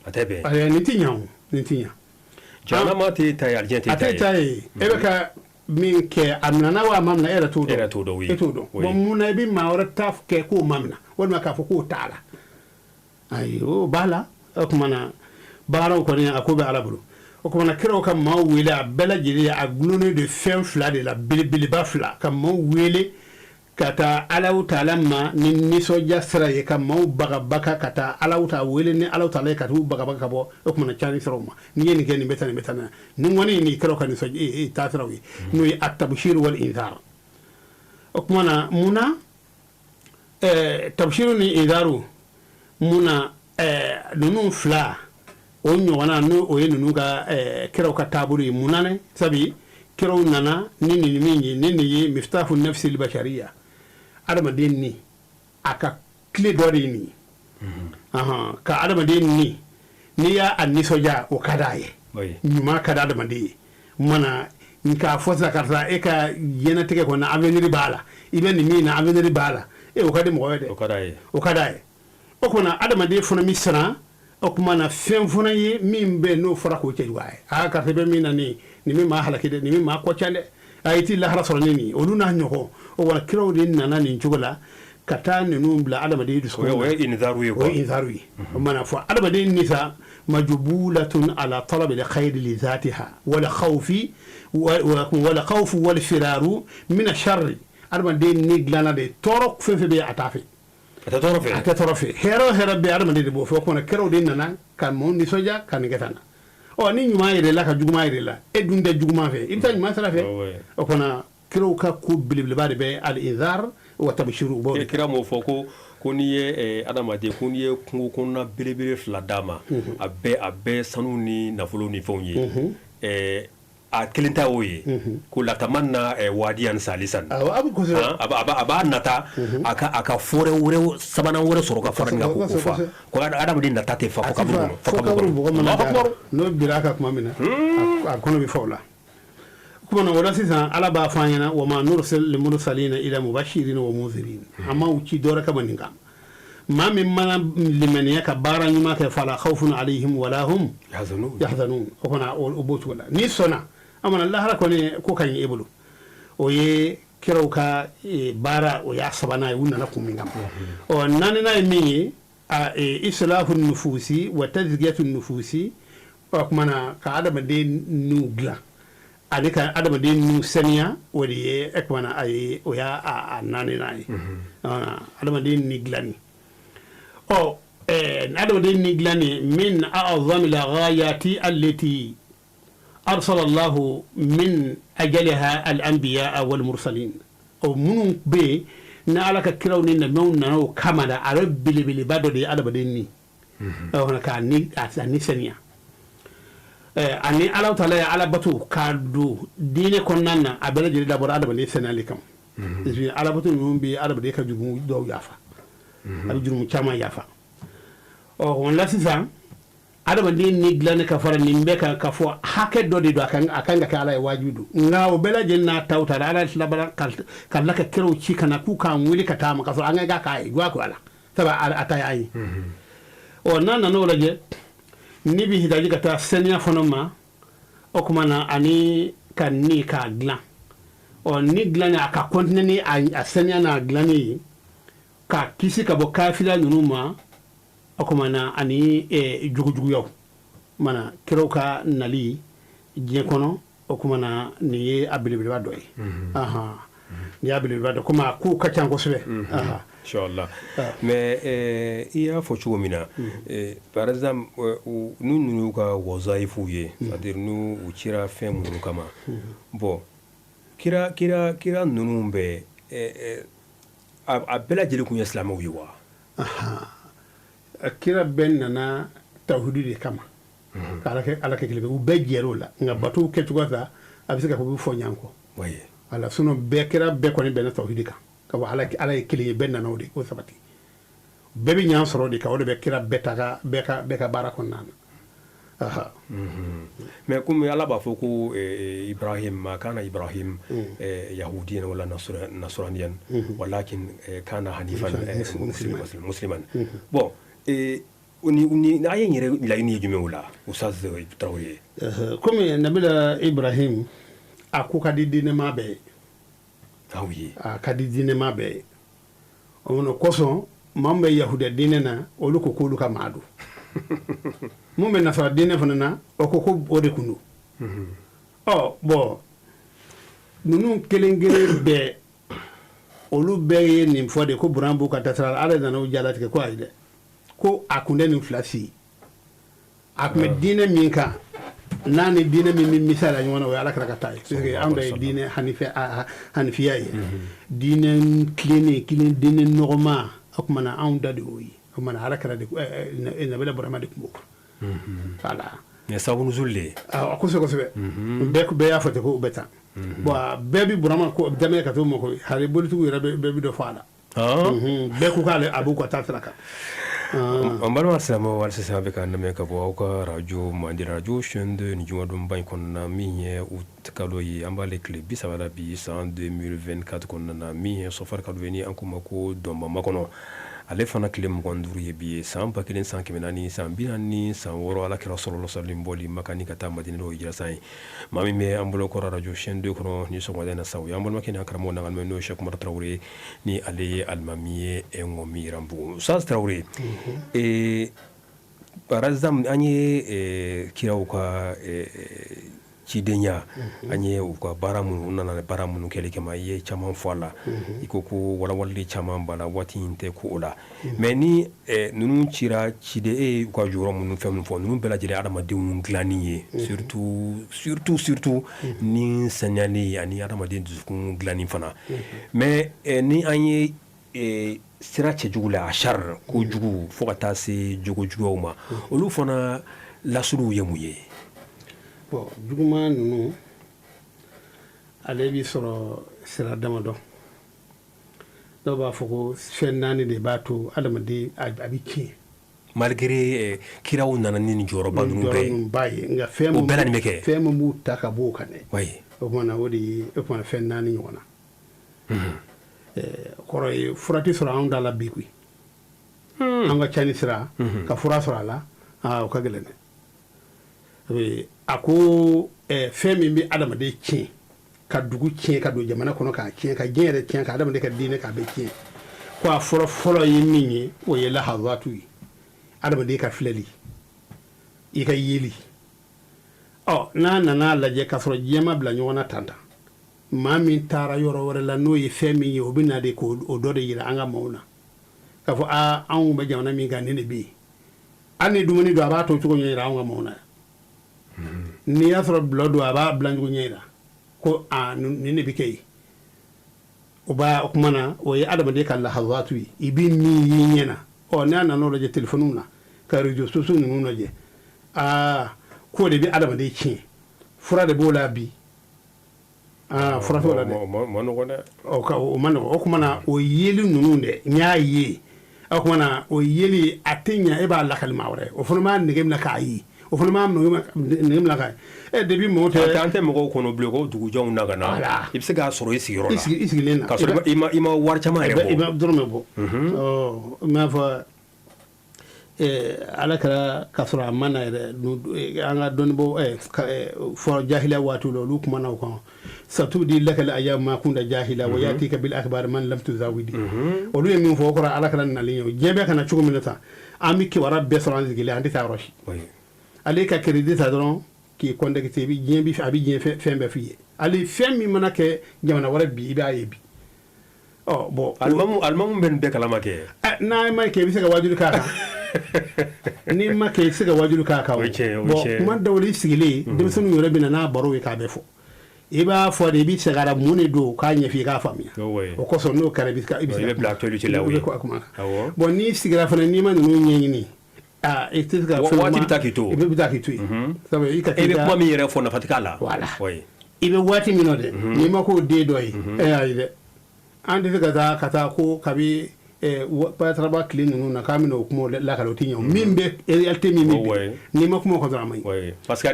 atebe ay ni tinya jahannama te tay arjente tay ebe ka min ke amna wa mamna era todo wi etudo bo muna bi ma wara taf ke ko mamna wal maka fo ko taala ayo bala okumana baro ko ni akobe alabulu okumana kero kam ma wele bela jiri a glone de fem fla de la bilibili ba fla kam ma wele kata alaw talamma ni soja sra ye kam ma baga baka kata alaw ta wele ni alaw ta le katu baga baka bo okumana chani sroma ni yeni geni betana ni woni ni kero kan soja ta srawi no at-tabshir wal inzar okumana muna tabshiru ni inzaru muna nunu fla o ɲɔgɔnna no o ye nunu ka kiraw ka taabolo ye mun na ne sabi kiraw nana ni nin min ye ni nin ye miftahu nafsi albashariya adamaden ni a ka tile dɔ de ye nin ye ka adamaden ni n'i y'a nisɔndiya o ka d'a ye ɲuman ka di adamaden ye mana k'a fɔ sisan karisa e ka diɲɛnatigɛ kɔnɔ avenir b'a la i bɛ nin min na avenir b'a la o ka di mɔgɔ ye dɛ o ka d'a ye o kumana adamaden fana mi siran o kumana fɛn fana ye min bɛ n'o fɔra k'o cɛ juguya ye karisa bɛ min na nin min maa halaki dɛ nin min maa kɔ ca dɛ a i t'i lahara sɔrɔ ni nin olu n'a ɲɔgɔn o wala kiraw de nana nin cogo la ka taa ninnu bila adamaden dusukun o ye inzaru ye o ye inzaru ye o mana fɔ adamaden ni sa majubulatun ala talabi lkhayri li zatiha wala khawfi wal firaru min asharri adamaden ni dilanna de tɔɔrɔ fɛn fɛn bɛ a t'a fɛ a tɛ tɔɔrɔ fɛ hɛrɛ bɛ adamaden de b'o fɛ o kumana kɛraw de nana ka maaw nisɔndiya ka nin kɛ tan na ni ɲuman yɛrɛ la ka juguman yɛrɛ la e dun tɛ juguman fɛ i bɛ taa ɲuman sira fɛ o kumana kɛraw ka ko belebeleba de bɛ al-inzar wa tabshiru b'o de kira m'o fɔ ko n'i ye adamaden ko n'i ye kungo kɔnɔna belebele fila d'a ma a bɛɛ sanu ni nafolo ni fɛnw ye a kelinta o ye ko latamanna wadiyan salisan aba nata aka fore wore sabana wore soro ka fara nga ko fa ko adamadi nata te fa ko kaburu no biraka kuma mina a kono bi fawla kuma no wala sisan ala ba fanyana wa ma nursal lil mursalina ila mubashirin wa munzirin amma uci dora ka baninga ma min mana liman yaka bara nyuma ka fala khawfun alaihim wala hum yahzanun ko na o botu wala ni sona amana Allah hara ko ne ko kan ibulu o ye kirauka bara o ya sabana yuna na kumingam o nanina mi islahu nufusi wa tazkiyatu nufusi o kuma ka adama de nugla adika adama de nu saniya o de ekwana ay o ya nanina adama de niglani o adama de niglani min a'zami la ghayati allati أرسل الله من أجلها الأنبياء والمرسلين أو منو بي نالك كراوني نمو نو كمالا عرب بلي بادو دي على بديني أو هنا كان ني سنيا أني على طلع على بتو كادو دين كوننا أبلا جري دابور على بدي سنة لكم على بتو نمو بي على بدي كجمو دو يافا أبي جمو كما يافا أو هنا سيسان adama din ni glane ka fara nimbe ka fo hake do di do akanga ka ala wajudu ngawo bela jenna tawta ala labara kal laka kero ci kana ku ka wuli ka tama ka so anga ga kai gwa ko ala taba atay ay o nana no laje ni bi hidaji ka ta senya fonoma o kuma na ani kan ni ka glan o ni glane aka kontine a senya na glane ka kisi ka bo kafila nunuma akumana ani jugu yaw mana kiroka nali je kono okumana ni abilibili wadoy aha ni abilibili wado kuma ku kaccan ko sebe aha inshallah mais iya fo chugomina par exemple nous ka wazaifu ye c'est-à-dire nous ukira fem nous kama bon kira nunu be a bela jeli kun islamu yi wa aha kira ben nana tawhidi de kama ala ke kile u be jero la nga batu ke tugoza abisika ko bu fo nyanko waye ala suno be kira be ko ni ben tawhidi ka ala kile ben nana odi ko sabati be bi nyam soro di ka o be kira beta be ka barakon nana aha mais comme ala ba fo ko ibrahim ma kana ibrahim yahudiyan wala nasraniyan walakin kana hanifan musliman bon ni ayen yere la ni jume wala usaz trawye comme nabila ibrahim akuka di dine mabe awi akadi dine mabe ono koso mambe yahuda dine na oluko kuluka madu mumbe nasara dine fanana okoko ode kunu oh bo nunu kelengere be olu be ni fode ko burambu ka tasara ala na no jalati ko ayde ko akunde ni flasi akme dine minka nani dine min misala ni wona wala kala tay parce que amda dine hanifiya dine clean dine normal akmana amda de oyi akmana ala kala de na bela burama de ko voilà mais ça vous zulle ko so be ya fote ko beta bo bebi burama ko dame ka to mo ko hare bolitu yira bebi do fala be ko kale abu ko tatraka on balma assalamu alaykum sa be kan me ka bo ko radio mandira radio chende ni juma dum ban kon na miye ut kalo yi ambale clip bi sa wala bi en 2024 kon na miye so far kalo veni an kuma ko domba makono ale fana kile mugonduru ye biye san ba kelen san kemenani san binani san woro ala kira sallallahu alaihi wasallam makani kata madina do hijra sai mami me ambulo ko radio chaîne de kono ni so wadana saw yambol makina karamo nangal me no Cheikh Oumar Traoré ni ale almamiye e ngomi rambu sa Traoré barazam anye kira uka cidenya anye uka baramu nana baramu kele kema ye chaman fala ikoku wala walli chaman bala wati inte ko ola mais ni nunu cira cide uka juro mun fem fo nunu bela jere adama de mun glani surtout ni sanyani ani adama de dukun glani fana mais ni anye sira ce jugula ashar ko jugu fo kata se jugu ma olu fana lasuru yemuye bon juguma nunu ale bi sɔrɔ sira damadɔ dɔw b'a fɔ ko fɛn 4 de b'a to adamaden a bɛ tiɲɛ malgré kiraw nana ni jɔyɔrɔba ninnu bɛɛ ye nka fɛn o bɛɛ la nin bɛ kɛ fɛn min b'u ta ka bɔ o kan dɛ oui o kumana o de ye o kumana fɛn 4 ɲɔgɔn na kɔrɔ ye fura tɛ sɔrɔ anw da la bi koyi an ka ca ni sira ka fura sɔrɔ a la o ka gɛlɛn dɛ a ko fɛn min bɛ adamaden tiɲɛ ka dugu tiɲɛ ka don jamana kɔnɔ k'a tiɲɛ ka diɲɛ yɛrɛ tiɲɛ ka adamaden ka diinɛ k'a bɛ tiɲɛ ko a fɔlɔ fɔlɔ ye min ye o ye lahazatu ye adamaden ka filɛli i ka yeli n'a nana lajɛ k'a sɔrɔ diɲɛ ma bila ɲɔgɔn na tan maa min taara yɔrɔ wɛrɛ la n'o ye fɛn min ye o bɛ na de k'o dɔ de yira an ka maaw na k'a fɔ anw bɛ jamana min kan nin de bɛ yen hali ni dumuni don a b'a to cogo ɲɛ yira anw ka maaw na n'i y'a sɔrɔ bulɔ don a b'a bila cogo ɲɛ yira ko nin de bɛ kɛ yen o kuma na o ye adamaden ka lahazatu ye i bɛ min y'i ɲɛ na n'a nana o lajɛ telefoniw na ka réseaux sociaux ninnu lajɛ k'o de bɛ adamaden tiɲɛ fura de b'o la bi fura t'o la dɛ o ma nɔgɔn dɛ o ma nɔgɔn o kuma na o yeli ninnu dɛ n y'a ye o kuma na o yeli a tɛ ɲɛ e b'a lakali maa wɛrɛ o fana b'a nege minɛ k'a ye o fana b'a nege minɛ k'a ye depuis mɔgɔw tɛ an tɛ mɔgɔw kɔnɔ bilen ko dugujɔnw na ka na i bɛ se k'a sɔrɔ i sigiyɔrɔ la i sigilen na k'a sɔrɔ i ma wari caman yɛrɛ bɔ i ma dɔrɔmɛ bɔ n b'a fɔ ala kɛra k'a sɔrɔ a ma na yɛrɛ an ka dɔnnibɔ fɔ jahiliya waatiw la olu kumana o kan satudi lakal ayyam ma kunta jahila wa yatika bil akhbar man lam tuzawidi olu ye min fɔ o kɔrɔ ala kɛra nalen ye diɲɛ bɛɛ kana cogo min na tan an bɛ kibaruya bɛɛ sɔrɔ an sigilen an tɛ taa yɔrɔ si ale ka crédit ta dɔrɔn k'i contacter a bɛ diɲɛ fɛn bɛɛ f'i ye hali fɛn min mana kɛ jamana wɛrɛ bi i b'a ye bi bon alimamu bɛ nin bɛɛ kalama kɛ n'a ma kɛ i bɛ se ka wajulu k'a kan n'i ma kɛ i bɛ se ka wajulu k'a kan bon kuma dɔw la i sigilen denmisɛnninw yɛrɛ bɛ na n'a baro ye k'a bɛɛ fɔ i b'a fɔ de i bɛ segin a la mun de don k'a ɲɛfɔ i k'a faamuya o kosɔn n'o kɛra i bɛ se bila actualité la bon n'i sigira fana n'i ma ninnu ɲɛɲini i tɛ se ka fɛn waati bɛ taa k'i to i bɛ taa k'i to yen sabu i ka i bɛ kuma min yɛrɛ fɔ nafa tɛ k'a la voilà i bɛ waati min na dɛ n'i ma k'o den dɔ ye ayi dɛ an tɛ se ka taa ko kabi patraba tile ninnu na k'a bɛna o kuma lakale o tɛ ɲɛ min bɛ réalité min bɛ n'i ma kuma o kan dɔrɔn a ma ɲi parce que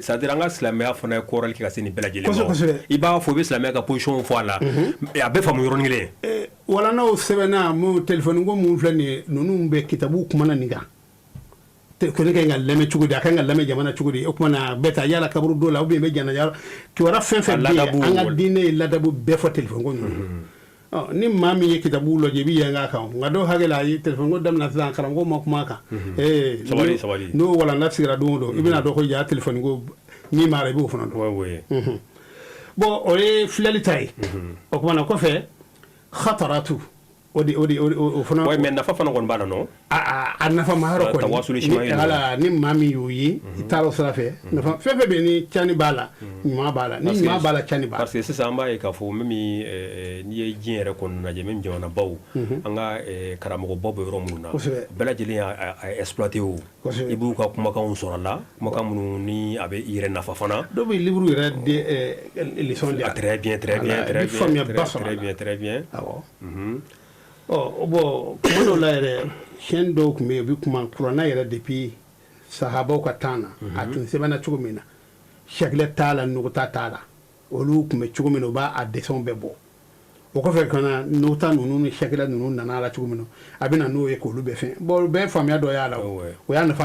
c'est à dire an ka silamɛya fana ye kɔrɔli kɛ ka se nin bɛɛ lajɛlen ma i b'a fɔ i bɛ silamɛya ka position fɔ a la a bɛ faamu yɔrɔnin kelen wala n'o sɛbɛnna mun téléphone ko mun filɛ nin ye ninnu bɛ kitabu kumana nin kan ko ne ka ɲi ka lamɛn cogo di a ka ɲi ka lamɛn jamana cogo di o kumana bɛɛ ta yala kaburu dɔw la ou bien bɛ janaja kibaruya fɛn fɛn bɛ yen an ka diinɛ ye ladabu bɛɛ fɔ téléphone ko ninnu ni maa min ye kitabu lajɛ i bɛ yɛn k'a kan nka dɔw hakɛ la a ye téléphone ko daminɛ sisan karamɔgɔ ma kuma a kan sabali n'o walanda sigira don o don i bɛna dɔn ko ja téléphone ko min b'a la i b'o fana dɔn bon o ye filɛli ta ye o kumana kɔfɛ khataratu o fana mais nafa fana kɔni b'a la non a nafa ma yɔrɔ kɔni ala ni maa min y'o ye i taara o sira fɛ nafa fɛn fɛn bɛ ni cani b'a la ɲuman b'a la ni ɲuman b'a la cani b'a la parce que sisan an b'a ye k'a fɔ même n'i ye diɲɛ yɛrɛ kɔnɔ lajɛ même jamana baw an ka karamɔgɔbaw bɛ yɔrɔ minnu na bɛɛ lajɛlen y'a exploité o i b'u ka kumakanw sɔrɔ a la kumakan minnu ni a bɛ i yɛrɛ nafa fana dɔw bɛ livre yɛrɛ leçon di a très bien très bien awɔ bon kuma dɔw la yɛrɛ siyɛn dɔw tun bɛ yen u bɛ kuma kuranna yɛrɛ depuis sahabaw ka temps na a tun sɛbɛnna cogo min na sɛgilɛ t'a la nuguta t'a la olu tun bɛ cogo min na u b'a dessinw bɛɛ bɔ o kɔfɛ kana nuguta ninnu ni sɛgilɛ ninnu nana a la cogo min na a bɛ na n'o ye k'olu bɛɛ fɛn bon o bɛɛ ye faamuya dɔ y'a la o y'a nafa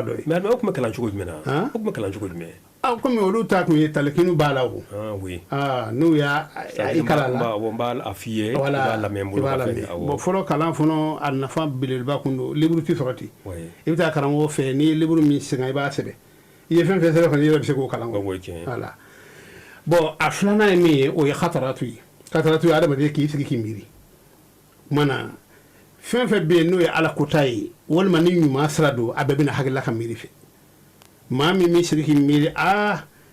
dɔ ye mais o tun bɛ kalan cogo jumɛn na o tun bɛ kalan cogo jumɛn komi olu ta tun ye talakinu b'a la o n'u y'a i kala la n b'a f'i ye i b'a lamɛn n bolo ka fɛn bon fɔlɔ kalan fɔlɔ a nafa belebeleba kun don livre tɛ sɔrɔ ten i bɛ taa karamɔgɔ fɛ n'i ye livre min sɛgɛn i b'a sɛbɛn i ye fɛn fɛn sɛbɛn kɔni i yɛrɛ bɛ se k'o kalan voilà bon a filanan ye min ye o ye khataratu ye khataratu ye adamaden k'i sigi k'i miiri o kumana fɛn fɛn bɛ yen n'o ye ala kota ye walima ni ɲuman sira don a bɛɛ bɛna hakilila ka miiri fɛ maa min bɛ sigi k'i miiri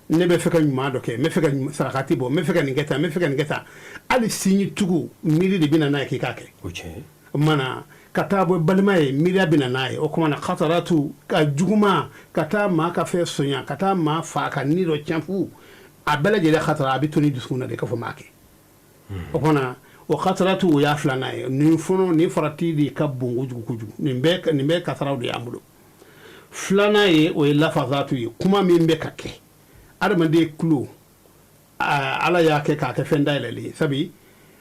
ne bɛ fɛ ka ɲuman dɔ kɛ n bɛ fɛ ka sarakati bɔ n bɛ fɛ ka nin kɛ tan n bɛ fɛ ka nin kɛ tan hali sini tugu miiri de bɛ na n'a ye k'i k'a kɛ o kumana ka taa bɔ balima ye miiriya bɛ na n'a ye o kumana khataratu ka juguman ka taa maa ka fɛn sonya ka taa maa faa ka ni dɔ tiɲɛ fu a bɛɛ lajɛlen khatara a bɛ to ni dusukun na de k'a fɔ maa kɛ o fana o khataratu o y'a filanan ye nin fɔlɔ nin farati de ka bon kojugu nin bɛɛ kasaraw de y'an bolo filanan ye o ye lafazatu ye kuma min bɛ ka kɛ adamaden tulo ala y'a kɛ k'a kɛ fɛn dayɛlɛlen ye sabi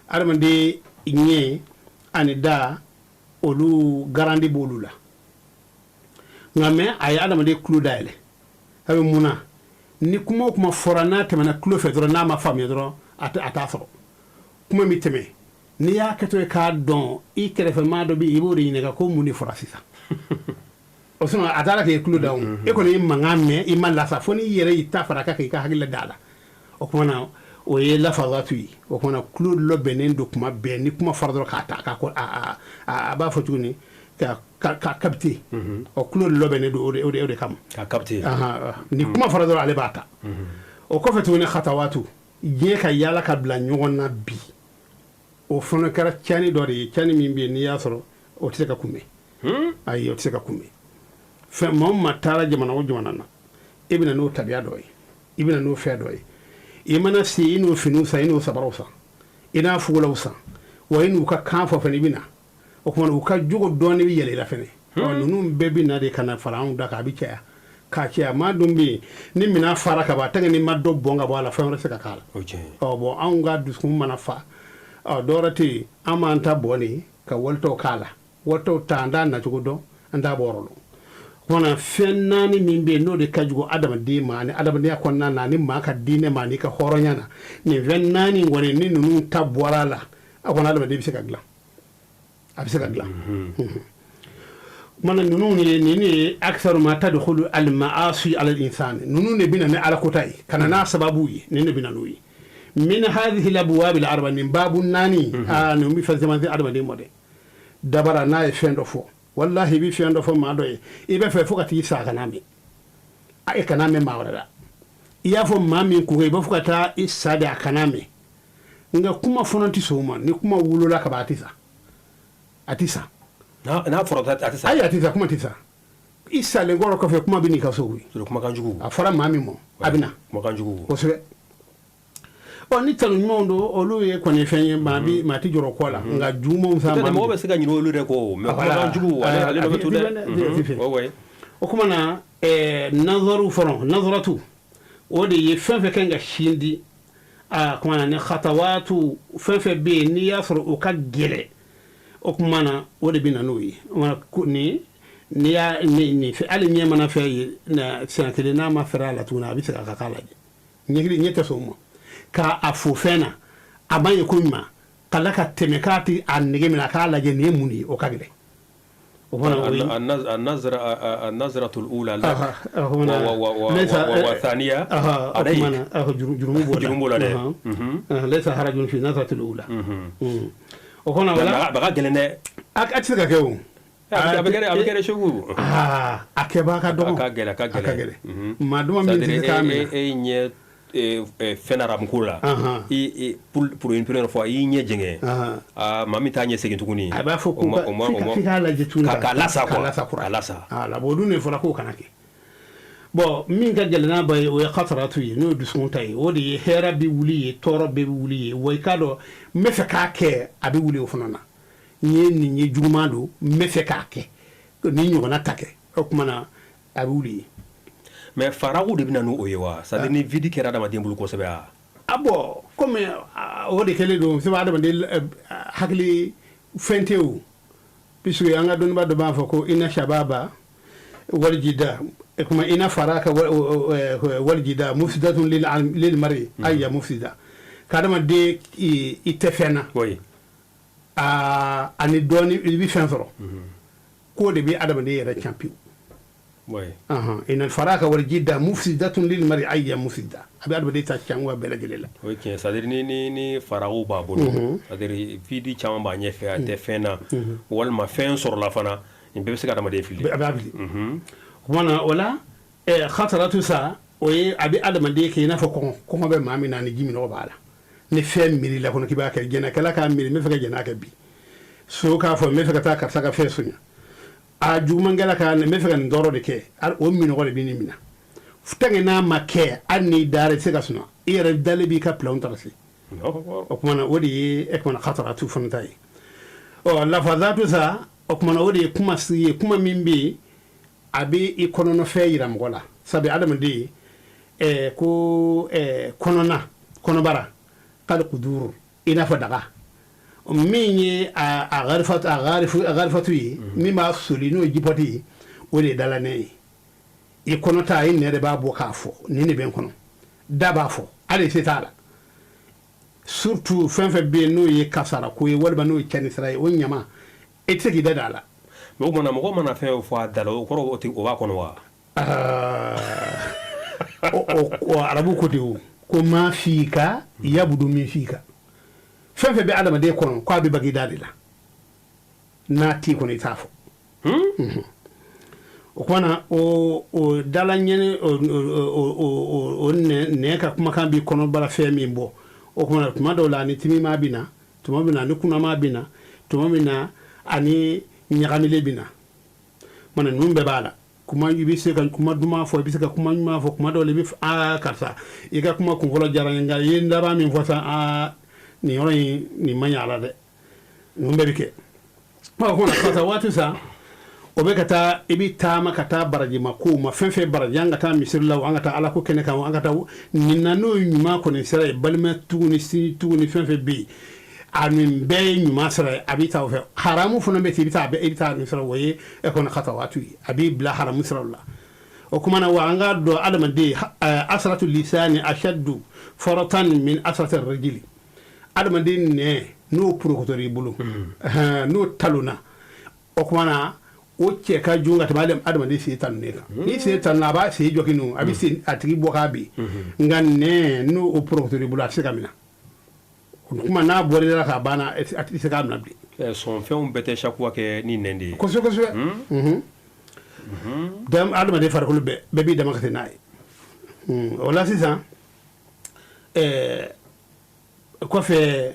adamaden ɲɛ ani da olu garandi b'olu la nka mɛ a ye adamaden tulo dayɛlɛ sabi mun na ni kuma o kuma fɔra n'a tɛmɛna tulo fɛ dɔrɔn n'a ma faamuya dɔrɔn a t'a sɔrɔ kuma min tɛmɛ n'i y'a kɛtɔ ye k'a dɔn i kɛrɛfɛmaa dɔ bɛ yen i b'o de ɲininka ko mun de fɔra sisan o sinɔn a taara k'e tulo da o e kɔni ye mankan mɛn i ma lasa fo n'i yɛrɛ y'i ta fara kan k'i ka hakili da la o kuma na o ye lafazatu ye o kuma na tulo labɛnnen don kuma bɛɛ ni kuma fɔra dɔrɔn k'a ta a b'a fɔ tuguni ka capter o tulo labɛnnen don o de kama ka capter ni kuma fɔra dɔrɔn ale b'a ta o kɔfɛ tuguni khatawatu diɲɛ ka yaala ka bila ɲɔgɔn na bi o fana kɛra cani dɔ de ye cani min bɛ yen n'i y'a sɔrɔ o tɛ se ka kunbɛn ayi o tɛ se ka kunbɛn fɛn maa o maa taara jamana o jamana na e bɛna n'o tabiya dɔ ye i bɛna n'o fɛn dɔ ye i mana se i n'o finiw san i n'o sabaraw san i n'a fugulaw san wa i n'u ka kan fɔ fana i bɛna o kumana u ka jogo dɔɔni bɛ yɛlɛ i la fɛnɛ ninnu bɛɛ bɛ na de ka na fara anw da kan a bɛ caya k'a caya maa dun bɛ yen ni minɛn fara ka ban a ni ma dɔ bɔn ka bɔ a la fɛn wɛrɛ tɛ se ka k'a la bɔn anw ka dusukun mana fa dɔwɛrɛ tɛ yen an b'an ta bɔ ne ka walitɔw k'a la walitɔw ta an t'a nacogo dɔn an t'a bɔ yɔrɔ dɔn kumana fɛn naani min bɛ yen n'o de ka jugu adamaden ma ani adamadenya kɔnɔna na ani maa ka diinɛ ma ani ka hɔrɔnya na nin fɛn naani kɔni ni ninnu ta bɔra a la a kɔni adamaden bɛ se ka dilan a bɛ se ka dilan kumana ninnu nin ye aksaru ma tadkhulu al ma'asi ala al insan ninnu de bɛna ni ala kota ye ka na n'a sababu ye nin de bɛna n'o ye min hadhihi al abwab al arba nin babu naani nin bɛ fɛn caman se adamaden ma dɛ dabara n'a ye fɛn dɔ fɔ wallahi i bɛ fɛn dɔ fɔ maa dɔ ye i bɛ fɛ fo ka t'i sa a kana mɛn e kana mɛn maa wɛrɛ la i y'a fɔ maa min kun i b'a fɔ ka taa i sa de a kana mɛn nka kuma fana tɛ sɔn o ma ni kuma wolola ka ban a tɛ sa a tɛ sa n'a fɔra a tɛ sa ayi a tɛ sa kuma tɛ sa i salen kɔrɔ kɔfɛ kuma bɛ n'i ka so koyi kumakan jugu a fɔra maa min ma a bɛ na kumakan jugu kosɛbɛ ni tanu ɲumanw don olu ye kɔni fɛn ye maa tɛ jɔrɔ kɔ la nka jugumanw sa mɔgɔ bɛ se ka ɲinɛ olu de kɔ mɛ kumakan jugu ale dɔ bɛ to dɛ o kuma na nazaru fɔlɔ nazaratu o de ye fɛn fɛn kan ka sin di kuma na ni khatawatu fɛn fɛn bɛ yen n'i y'a sɔrɔ o ka gɛlɛ o kuma na o de bɛ na n'o ye n'i y'a nin fɛ hali ɲɛ mana fɛn ye siɲɛ kelen n'a ma fɛrɛ a la tuguni a bɛ se ka k'a lajɛ ɲɛ tɛ sɔn o ma k'a fo fɛn na a man ye ko ɲuman kala ka tɛmɛ k'a ti a nege minɛ a k'a lajɛ nin ye mun de ye o ka gɛlɛn o fana o ye النظرة الأولى والثانية جرمو بولا ليس حرج في النظرة الأولى o fana wala baga gɛlɛn dɛ a tɛ se ka kɛ o a bɛ kɛ sugu a kɛbaga ka dɔgɔ a ka gɛlɛn maa duma min tɛ se k'a minɛ e ɲɛ fɛn arabu ko la pour une première fois i y'i ɲɛ jɛngɛ maa min t'a ɲɛ segin tuguni a b'a fɔ ko f'i k'a lajɛ tuguni k'a lasa kura k'a lasa bon dun de fɔra k'o kana kɛ bon min ka gɛlɛn n'a ba ye o ye khataratu ye n'o ye dusukun ta ye o de ye hɛrɛ bɛ wuli ye tɔɔrɔ bɛɛ bɛ wuli ye wa i k'a dɔn n bɛ fɛ k'a kɛ a bɛ wuli o fana na n ye nin ye juguman don n bɛ fɛ k'a kɛ ni ɲɔgɔnna ta kɛ o tuma na a bɛ wuli ye mais faraw de bɛ na n'o ye wa c'est à dire ni vide kɛra adamaden bolo kosɛbɛ a bon comme o de kɛlen don sɛbɛn adamaden hakili fɛn tɛ o puisque an ka dɔnnibaa dɔ b'a fɔ ko ina shababa walijida kuma ina faraka walijida mufsidatun lil mari ayya mufsida kadamaden i tɛ fɛn na ani dɔɔni i bɛ fɛn sɔrɔ k'o de bɛ adamaden yɛrɛ can pewu ina faraka walijida mufsidatun lil mari ayya mufsida a bɛ adamaden ta can wa bɛɛ lajɛlen la o ye tiɲɛ c'est à dire ni faraw b'a bolo c'est à dire vide caman b'a ɲɛfɛ a tɛ fɛn na walima fɛn sɔrɔla fana nin bɛɛ bɛ se ka adamaden fili a b'a fili kumana o la khataratu sa o ye a bɛ adamaden kɛ i n'a fɔ kɔngɔ bɛ maa min na ni ji minɔgɔ b'a la ni fɛn miiri la kɔnɔ k'i b'a kɛ jɛnɛkɛla k'a miiri n bɛ fɛ ka jɛnɛ kɛ bi so k'a fɔ n bɛ fɛ ka taa karisa ka fɛn soɲa a jugumankɛla k'a n bɛ fɛ ka nin dɔrɔn de kɛ o minɔgɔ de bɛ nin minɛ tant que n'a ma kɛ hali n'i dara i tɛ se ka sunɔgɔ yɛrɛ dalen b'i ka plan tarasi o kumana o de ye e kumana khataratu fanta ye lafazatu sa o kumana o de ye kuma si ye kuma min bɛ a bɛ i kɔnɔnafɛn yira mɔgɔ la sabu adamaden ko kɔnɔbara k'ale kuduru i n'a fɔ daga min ye a garifatu ye min b'a soli n'o ye jipɔti ye o de ye dalanɛ ye i kɔnɔ ta i nɛ de b'a bɔ k'a fɔ nin de bɛ n kɔnɔ da b'a fɔ hali se t'a la surtout fɛn fɛn bɛ yen n'o ye kasara ko ye walima n'o ye cɛnni sira ye o ɲama e tɛ se k'i da a la mais o kumana mɔgɔ mana fɛn o fɔ a da la o kɔrɔ o b'a kɔnɔ wa o arabu ko ten o ko maa fika yabudu min fika fɛn fɛn bɛ adamaden kɔnɔ ko a bɛ bagi da de la n'a t'i kɔnɔ i t'a fɔ o kumana o dala ɲɛni o nɛ ka kumakan b'i kɔnɔbara fɛn min bɔ o kumana tuma dɔw la ani timimaa bɛ na tuma min na ani kunamaa bɛ na tuma min na ani ɲagamile bɛ na mana ninnu bɛɛ b'a la kuma i bɛ se ka kuma duman fɔ i bɛ se ka kuma ɲuman fɔ kuma dɔw la i bɛ karisa i ka kuma kunfɔlɔ diyara n ye nka i ye n laban min fɔ sisan nin yɔrɔ in nin man ɲi a la dɛ ninnu bɛɛ bɛ kɛ o kumana karisa waati sa o bɛ ka taa i bɛ taama ka taa barajima kow ma fɛn fɛn baraji an ka taa misiri la an ka taa ala ko kɛnɛ kan an ka taa nin na n'o ye ɲuman kɔni sira ye balima tugu ni sini tugu ni fɛn fɛn bɛ yen a nin bɛɛ ye ɲuman sira ye a b'i taa o fɛ haramu fana bɛ ten i bɛ taa nin sira o ye e kɔni kata waati ye a b'i bila haramu siraw la o kumana wa an ka dɔn adamaden asaratu lisani ashaddu faratan min asrati rajuli adamaden nɛ n'o porokotori i bolo n'o talonna o kumana o cɛ ka jugu ka tɛmɛ adamaden sen tan ne kan ni sen tan a b'a sen jɔki nu a bɛ a tigi bɔ k'a bin nka nɛ n'o o porokotori i bolo a tɛ se ka minɛ kuma n'a bɔra la k'a banna a tɛ se k'a minɛ bilen sɔnfɛnw bɛɛ tɛ sakuwa kɛ ni nɛn de ye kosɛbɛ kosɛbɛ adamaden farikolo bɛɛ b'i dama ka se n'a ye o la sisan kɔfɛ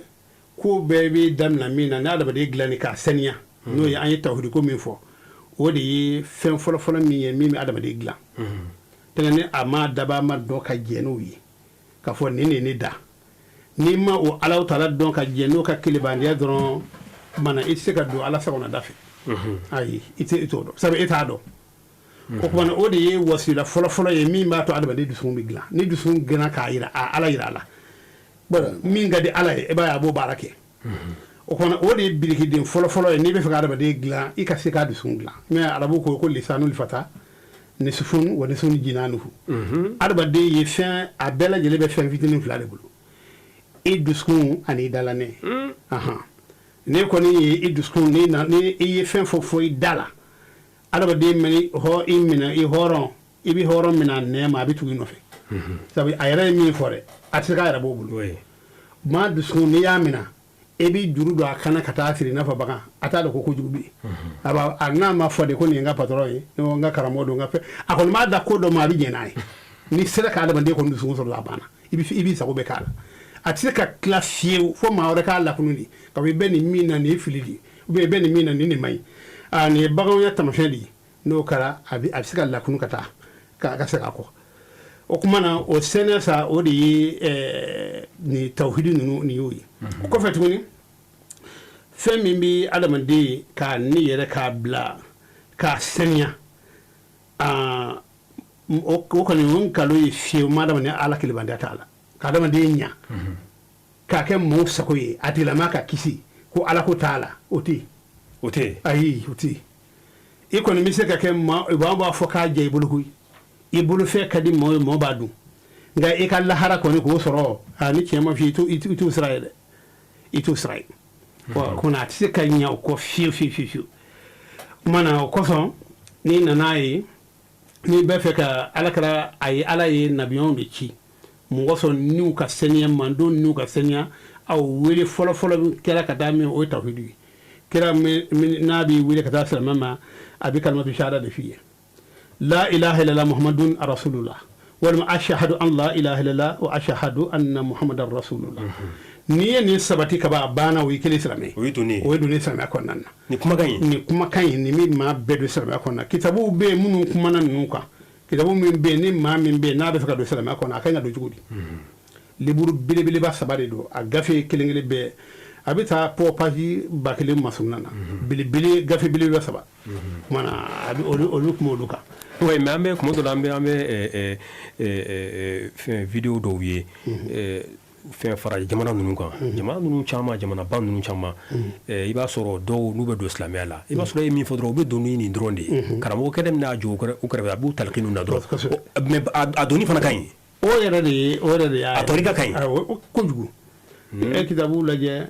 ko bɛɛ bɛ daminɛ min na ni adamaden dilanni k'a saniya n'o ye an ye tawhidi ko min fɔ o de ye fɛn fɔlɔ-fɔlɔ min ye min bɛ adamaden dilan tɛnɛ ni a ma daba ma dɔn ka jɛ n'o ye k'a fɔ nin de ne da n'i ma o Alahu Taala dɔn ka jɛ n'o ka kelebandenya dɔrɔn mana i tɛ se ka don Ala sagona da fɛ ayi i t'o dɔn sabu e t'a dɔn o kumana o de ye wasila fɔlɔ-fɔlɔ ye min b'a to adamaden dusukun bɛ dilan ni dusukun dilanna k'a yira Ala yira a la min ka di Ala ye e b'a ye a b'o baara kɛ o kumana o de ye birikiden fɔlɔ-fɔlɔ ye n'i bɛ fɛ ka adamaden dilan i ka se k'a dusukun dilan mais arabu ko lisanul fata nisfun wa nisfun jinanuhu adamaden ye fɛn a bɛɛ lajɛlen bɛ fɛn fitinin fila de bolo i dusukun ani i dalanɛ ne kɔni ye i dusukun ni i ye fɛn fɔ i da la adamaden mɛni i minɛ i hɔrɔn i bɛ hɔrɔn minɛ a nɛɛ ma a bɛ tugu i nɔfɛ sabu a yɛrɛ ye min fɔ dɛ a tɛ se k'a yɛrɛ b'o bolo maa dusukun n'i y'a minɛ e b'i juru don a kana ka taa siri i n'a fɔ bagan a t'a dɔn ko kojugu bɛ yen a n'a ma fɔ de ko nin ye n ka patɔrɔn ye n ka karamɔgɔ don n ka fɛn a kɔni b'a da ko dɔ ma a bɛ jɛn n'a ye n'i sera ka adamaden kɔni dusukun sɔrɔ a banna i b'i sago bɛɛ k'a la a tɛ se ka tila fiyewu fo maa wɛrɛ k'a lakunu de ka fɔ i bɛ nin min na nin ye fili de ye i bɛ nin min na nin de man ɲi nin ye baganw ya tamasiyɛn de ye n'o kɛra a bɛ se ka lakunu ka taa ka se k'a kɔ o kuma na o sɛnɛ sa o de ye nin tawhidi ninnu nin y'o ye o kɔfɛ tuguni fɛn min bɛ adamaden k'a ni yɛrɛ k'a bila k'a saniya o kɔni o nkalon ye fiyewu maa adamaden Ala kelebandenya t'a la ka adamaden ɲa k'a kɛ maaw sago ye a tigilamaa ka kisi ko Ala ko t'a la o tɛ yen ayi o tɛ yen i kɔni bɛ se ka kɛ maa b'a fɔ k'a jɛ i bolo koyi i bolofɛn ka di maaw ye maaw b'a dun nka i ka lahara kɔni k'o sɔrɔ ni tiɲɛ ma f'i ye i t'o sira ye dɛ i t'o sira ye o kumana a tɛ se ka ɲa o kɔ fiyewu o kumana o kɔsɔn n'i nan'a ye n'i bɛ fɛ ka Ala ye nabiyɛnw de ci mɔgɔ sɔn n'u ka saniya mandenw n'u ka saniya aw wele fɔlɔ-fɔlɔ min kɛra ka taa min o ye tawhidi ye kira n'a b'i wele ka taa silamɛ ma a bɛ kalimatu shahada de f'i ye la ilaha illallah muhammadun rasulullah walima ashhadu an la ilaha illallah wa ashhadu anna muhammadan rasulullah n'i ye nin sabati ka ban a banna o ye kelen silamɛ o ye donnen silamɛya kɔnɔna na ni kumakan in nin min maa bɛɛ don silamɛya kɔnɔna na kitabuw bɛ yen minnu kumana ninnu kan kitabu min bɛ yen ni maa min bɛ yen n'a bɛ fɛ ka don silamɛya kɔnɔ a kan ka don cogo di liburu belebeleba saba de don a gafe kelen-kelen bɛɛ a bɛ taa pɔ page 1000 masumuna na belebele gafe belebeleba saba kumana a bɛ olu kuma olu kan. Oui, mais an bɛ kuma dɔ la an bɛ fɛn vidéo dɔw ye fɛn fara jamana ninnu kan jamana ninnu caman jamanaba ninnu caman i b'a sɔrɔ dɔw n'u bɛ don silamɛya la i b'a sɔrɔ e ye min fɔ dɔrɔn u bɛ don ni nin dɔrɔn de ye karamɔgɔ kɛnɛ bɛna jɔ u kɛrɛfɛ a b'u talqinu na dɔrɔn mais a donni fana ka ɲi o yɛrɛ de ye a tɔrika ka ɲi kojugu e kitabu lajɛ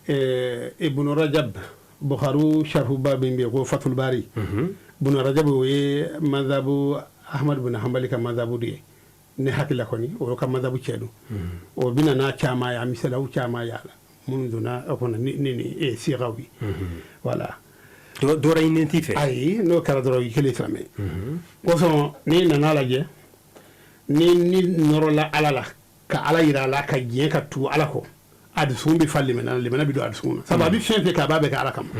Ibn Rajab Bukharu sharhuba min bɛ ko Fathul Bari Ibn Rajab o ye mazhabu Ahmad bin Hanbali ka mazhabu de ye ne hakila kɔni o ka mazhabu cɛ don o bɛna n'a caman ye a misalaw caman y'a la minnu donna kɔnɔ ni sigaw ye voilà dɔwɛrɛ ɲini t'i fɛ ayi n'o kɛra dɔrɔn i kelen silamɛ o sɔn n'i nana lajɛ ni nɔrɔla ala la ka ala yira a la ka diɲɛ ka tugu ala kɔ a dusukun bɛ fa limana bɛ don a dusukun na sabu a bɛ fɛn fɛn kɛ a b'a bɛ kɛ ala kama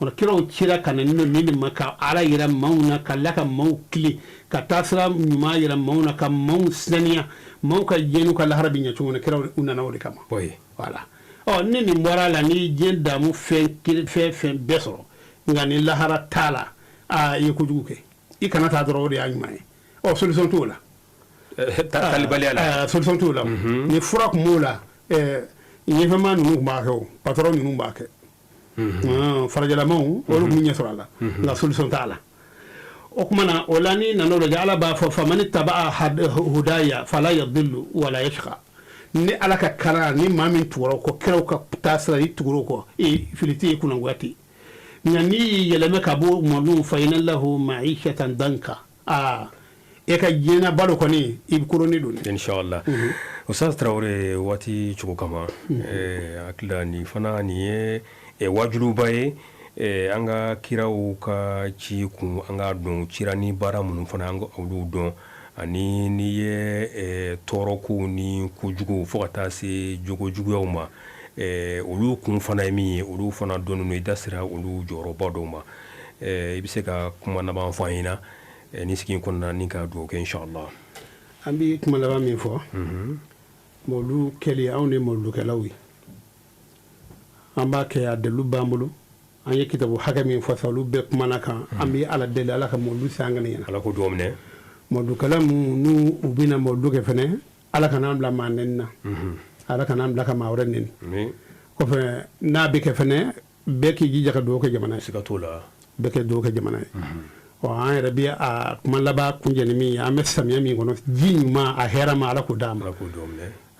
o kiraw cira ka na ni ma ka ala yira maaw na ka la ka maaw kile ka taa sira ɲuman yira maaw na ka maaw sinaniya maaw ka diɲɛ ka lahara bɛ ɲɛ cogo min kiraw u nana o de kama voilà ni nin bɔra la ni diɲɛ damu fɛn bɛɛ sɔrɔ nka ni lahara t'a la i ye kojugu kɛ i kana taa dɔrɔn o de y'a ɲuman ye solution t'o la talibaliya la solution t'o la ni fura kun b'o la ɲɛfɛma ninnu kun b'a kɛ o patron ninnu b'a kɛ farajalamaw olu kun ɲɛ sɔrɔ a la nka solution t'a la o kuma na o la ni nan'o lajɛ ala b'a fɔ famani taba'a hudaya fala yadillu wala yashqa ni ala ka kara ni maa min tugura o kɔ kiraw ka taa sira i tugura o kɔ fili tɛ kunangoya tɛ nka n'i y'i yɛlɛmɛ ka bɔ mɔlu fa inna lahu ma'ishatan danka e ka diɲɛna balo kɔni i bɛ koroni don inshallah Ustaz Traore waati cogo kama hakili ni fana ni ye wajuruba ye an ka kiraw ka ci kun an ka dɔn cira ni baara minnu fana an ka olu dɔn ani n'i ye tɔɔrɔkow ni kojugu fo ka taa se jogojuguyaw ma olu kun fana ye min ye olu fana dɔnnen don i da sera olu jɔyɔrɔba dɔw ma i bɛ se ka kuma laban fɔ an ɲɛna ni sigi in kɔnɔna ni ka dugawu kɛ inshallah an bɛ kuma laban min fɔ mɔlu kɛli anw de mɔlukɛlaw ye an b'a kɛ a dalilu b'an bolo an ye kitabu hakɛ min fɔ sa olu bɛɛ kumana kan an bɛ ala deli ala ka mɔlu se an kana ɲɛna ala ko dugawu minɛ mɔlukɛla minnu n'u u bɛna mɔlu kɛ fɛnɛ ala kana an bila maa nɛni na ala kana an bila ka maa wɛrɛ nɛni kɔfɛ n'a bɛ kɛ fɛnɛ bɛɛ k'i jija ka dugawu kɛ jamana ye siga t'o la bɛɛ kɛ dugawu kɛ jamana ye an yɛrɛ bɛ a kuma laban kunjɛni min ye an bɛ samiya min kɔnɔ ji ɲuman a hɛrɛ ma ala k'o d'a ma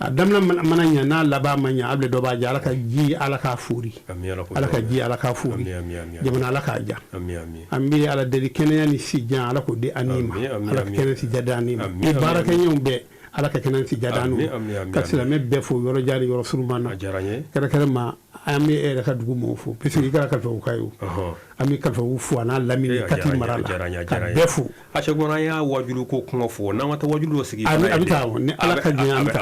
a daminɛ mana ɲɛ n'a laban ma ɲɛ a bɛ dɔ b'a jɛ ala ka ji ala k'a fori ala ka ji ala k'a fori jamana ala k'a ja an bɛ ala deli kɛnɛya ni sijan ala k'o di an ni ma ala ka kɛnɛ si jada an ni ma ni baarakɛɲɔgɔnw bɛɛ ala ka kɛnɛ si jada an n'u ka silamɛ bɛɛ fo yɔrɔ jan ni yɔrɔ surunman na kɛrɛkɛrɛ ma an bɛ e yɛrɛ ka dugu mɔgɔw fo parce que i kɛra kalifaw ka ye o an bɛ kalifaw fo a n'a lamini kati mara la ka bɛɛ fo a cɛ kɔnɔ an y'a wajulu ko kuma fɔ n'an ma taa wajulu dɔ sigi a bɛ taa ni ala ka jɛn an bɛ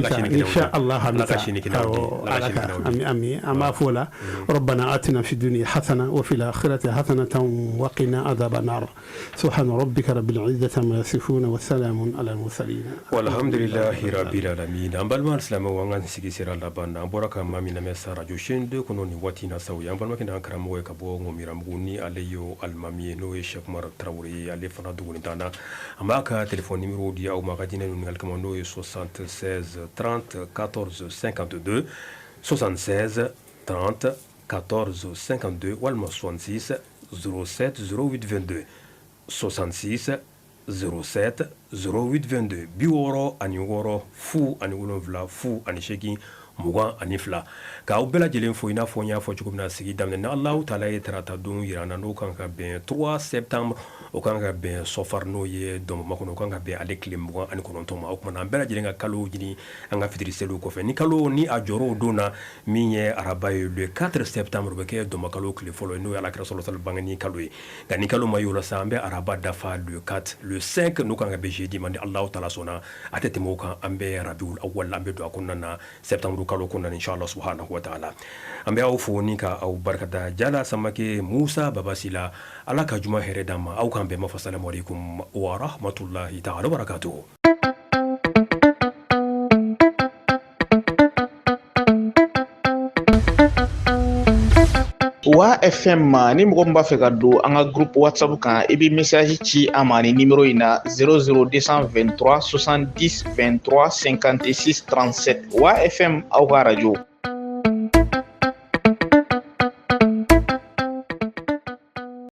taa insha Allah an bɛ taa ami an b'a fɔ o la ربنا آتنا في الدنيا حسنة وفي الآخرة حسنة وقنا عذاب النار سبحان ربك رب العزة ما يصفون والسلام على المرسلين والحمد لله رب العالمين an balima silamɛ wa an ka sigi sera laban na an bɔra ka maa min lamɛn sa radio chaîne 2 kɔnɔ ni waati na saw ye an balimakɛ n'an karamɔgɔ ye ka bɔ Ŋɔmiramugu ni ale ye alimami ye n'o ye Cheikh Umar Traore ye ale fana duguni t'an na an b'a ka téléphone numéro di aw ma ka diinɛ ɲininkali kama n'o ye 76 30 14 52 76 30 14 52 walima 66 07 08 22 66 07 08 22 60 ani 6 fu ani 7 fu ani 8 mugan ani 2 k'aw bɛɛ lajɛlen fo i n'a fɔ n y'a fɔ cogo min na sigi daminɛ na Alahu taala ye tarata don yira na n'o kan ka bɛn 3 septembre o kan ka bɛn sɔfar n'o ye dɔnbama kɔnɔ o kan ka bɛn ale tile 29 ma o kumana an bɛɛ lajɛlen ka kalo ɲini an ka fitiri seliw kɔfɛ ni kalo ni a jɔrɔ o don na min ye araba ye le 4 septembre o bɛ kɛ dɔnbakalo tile fɔlɔ ye n'o ye alakira sɔlɔ sɔlɔ bangeni kalo ye nka ni kalo ma y'o la sa an bɛ araba dafa le 4 le 5 n'o kan ka bɛn jeudi ma ni Alahu taala sɔnna a tɛ tɛmɛ o kan an bɛ rabiul awwal an bɛ don a kɔnɔna na septembre kalo kɔnɔna inshallah subhanahu wa ta'ala an bɛ aw fo ni ka aw barikada Jala Samake Musa Babasila ala ka juma hɛrɛ d'an ma aw k'an bɛɛ ma fa salamu alaikum wa rahmatullahi ta'ala wa barakatuhu Wa FM ni mɔgɔ min b'a fɛ ka don an ka groupe WhatsApp kan i bɛ message ci an ma ni numéro in na 00223 70 23 56 37 Wa FM aw ka radio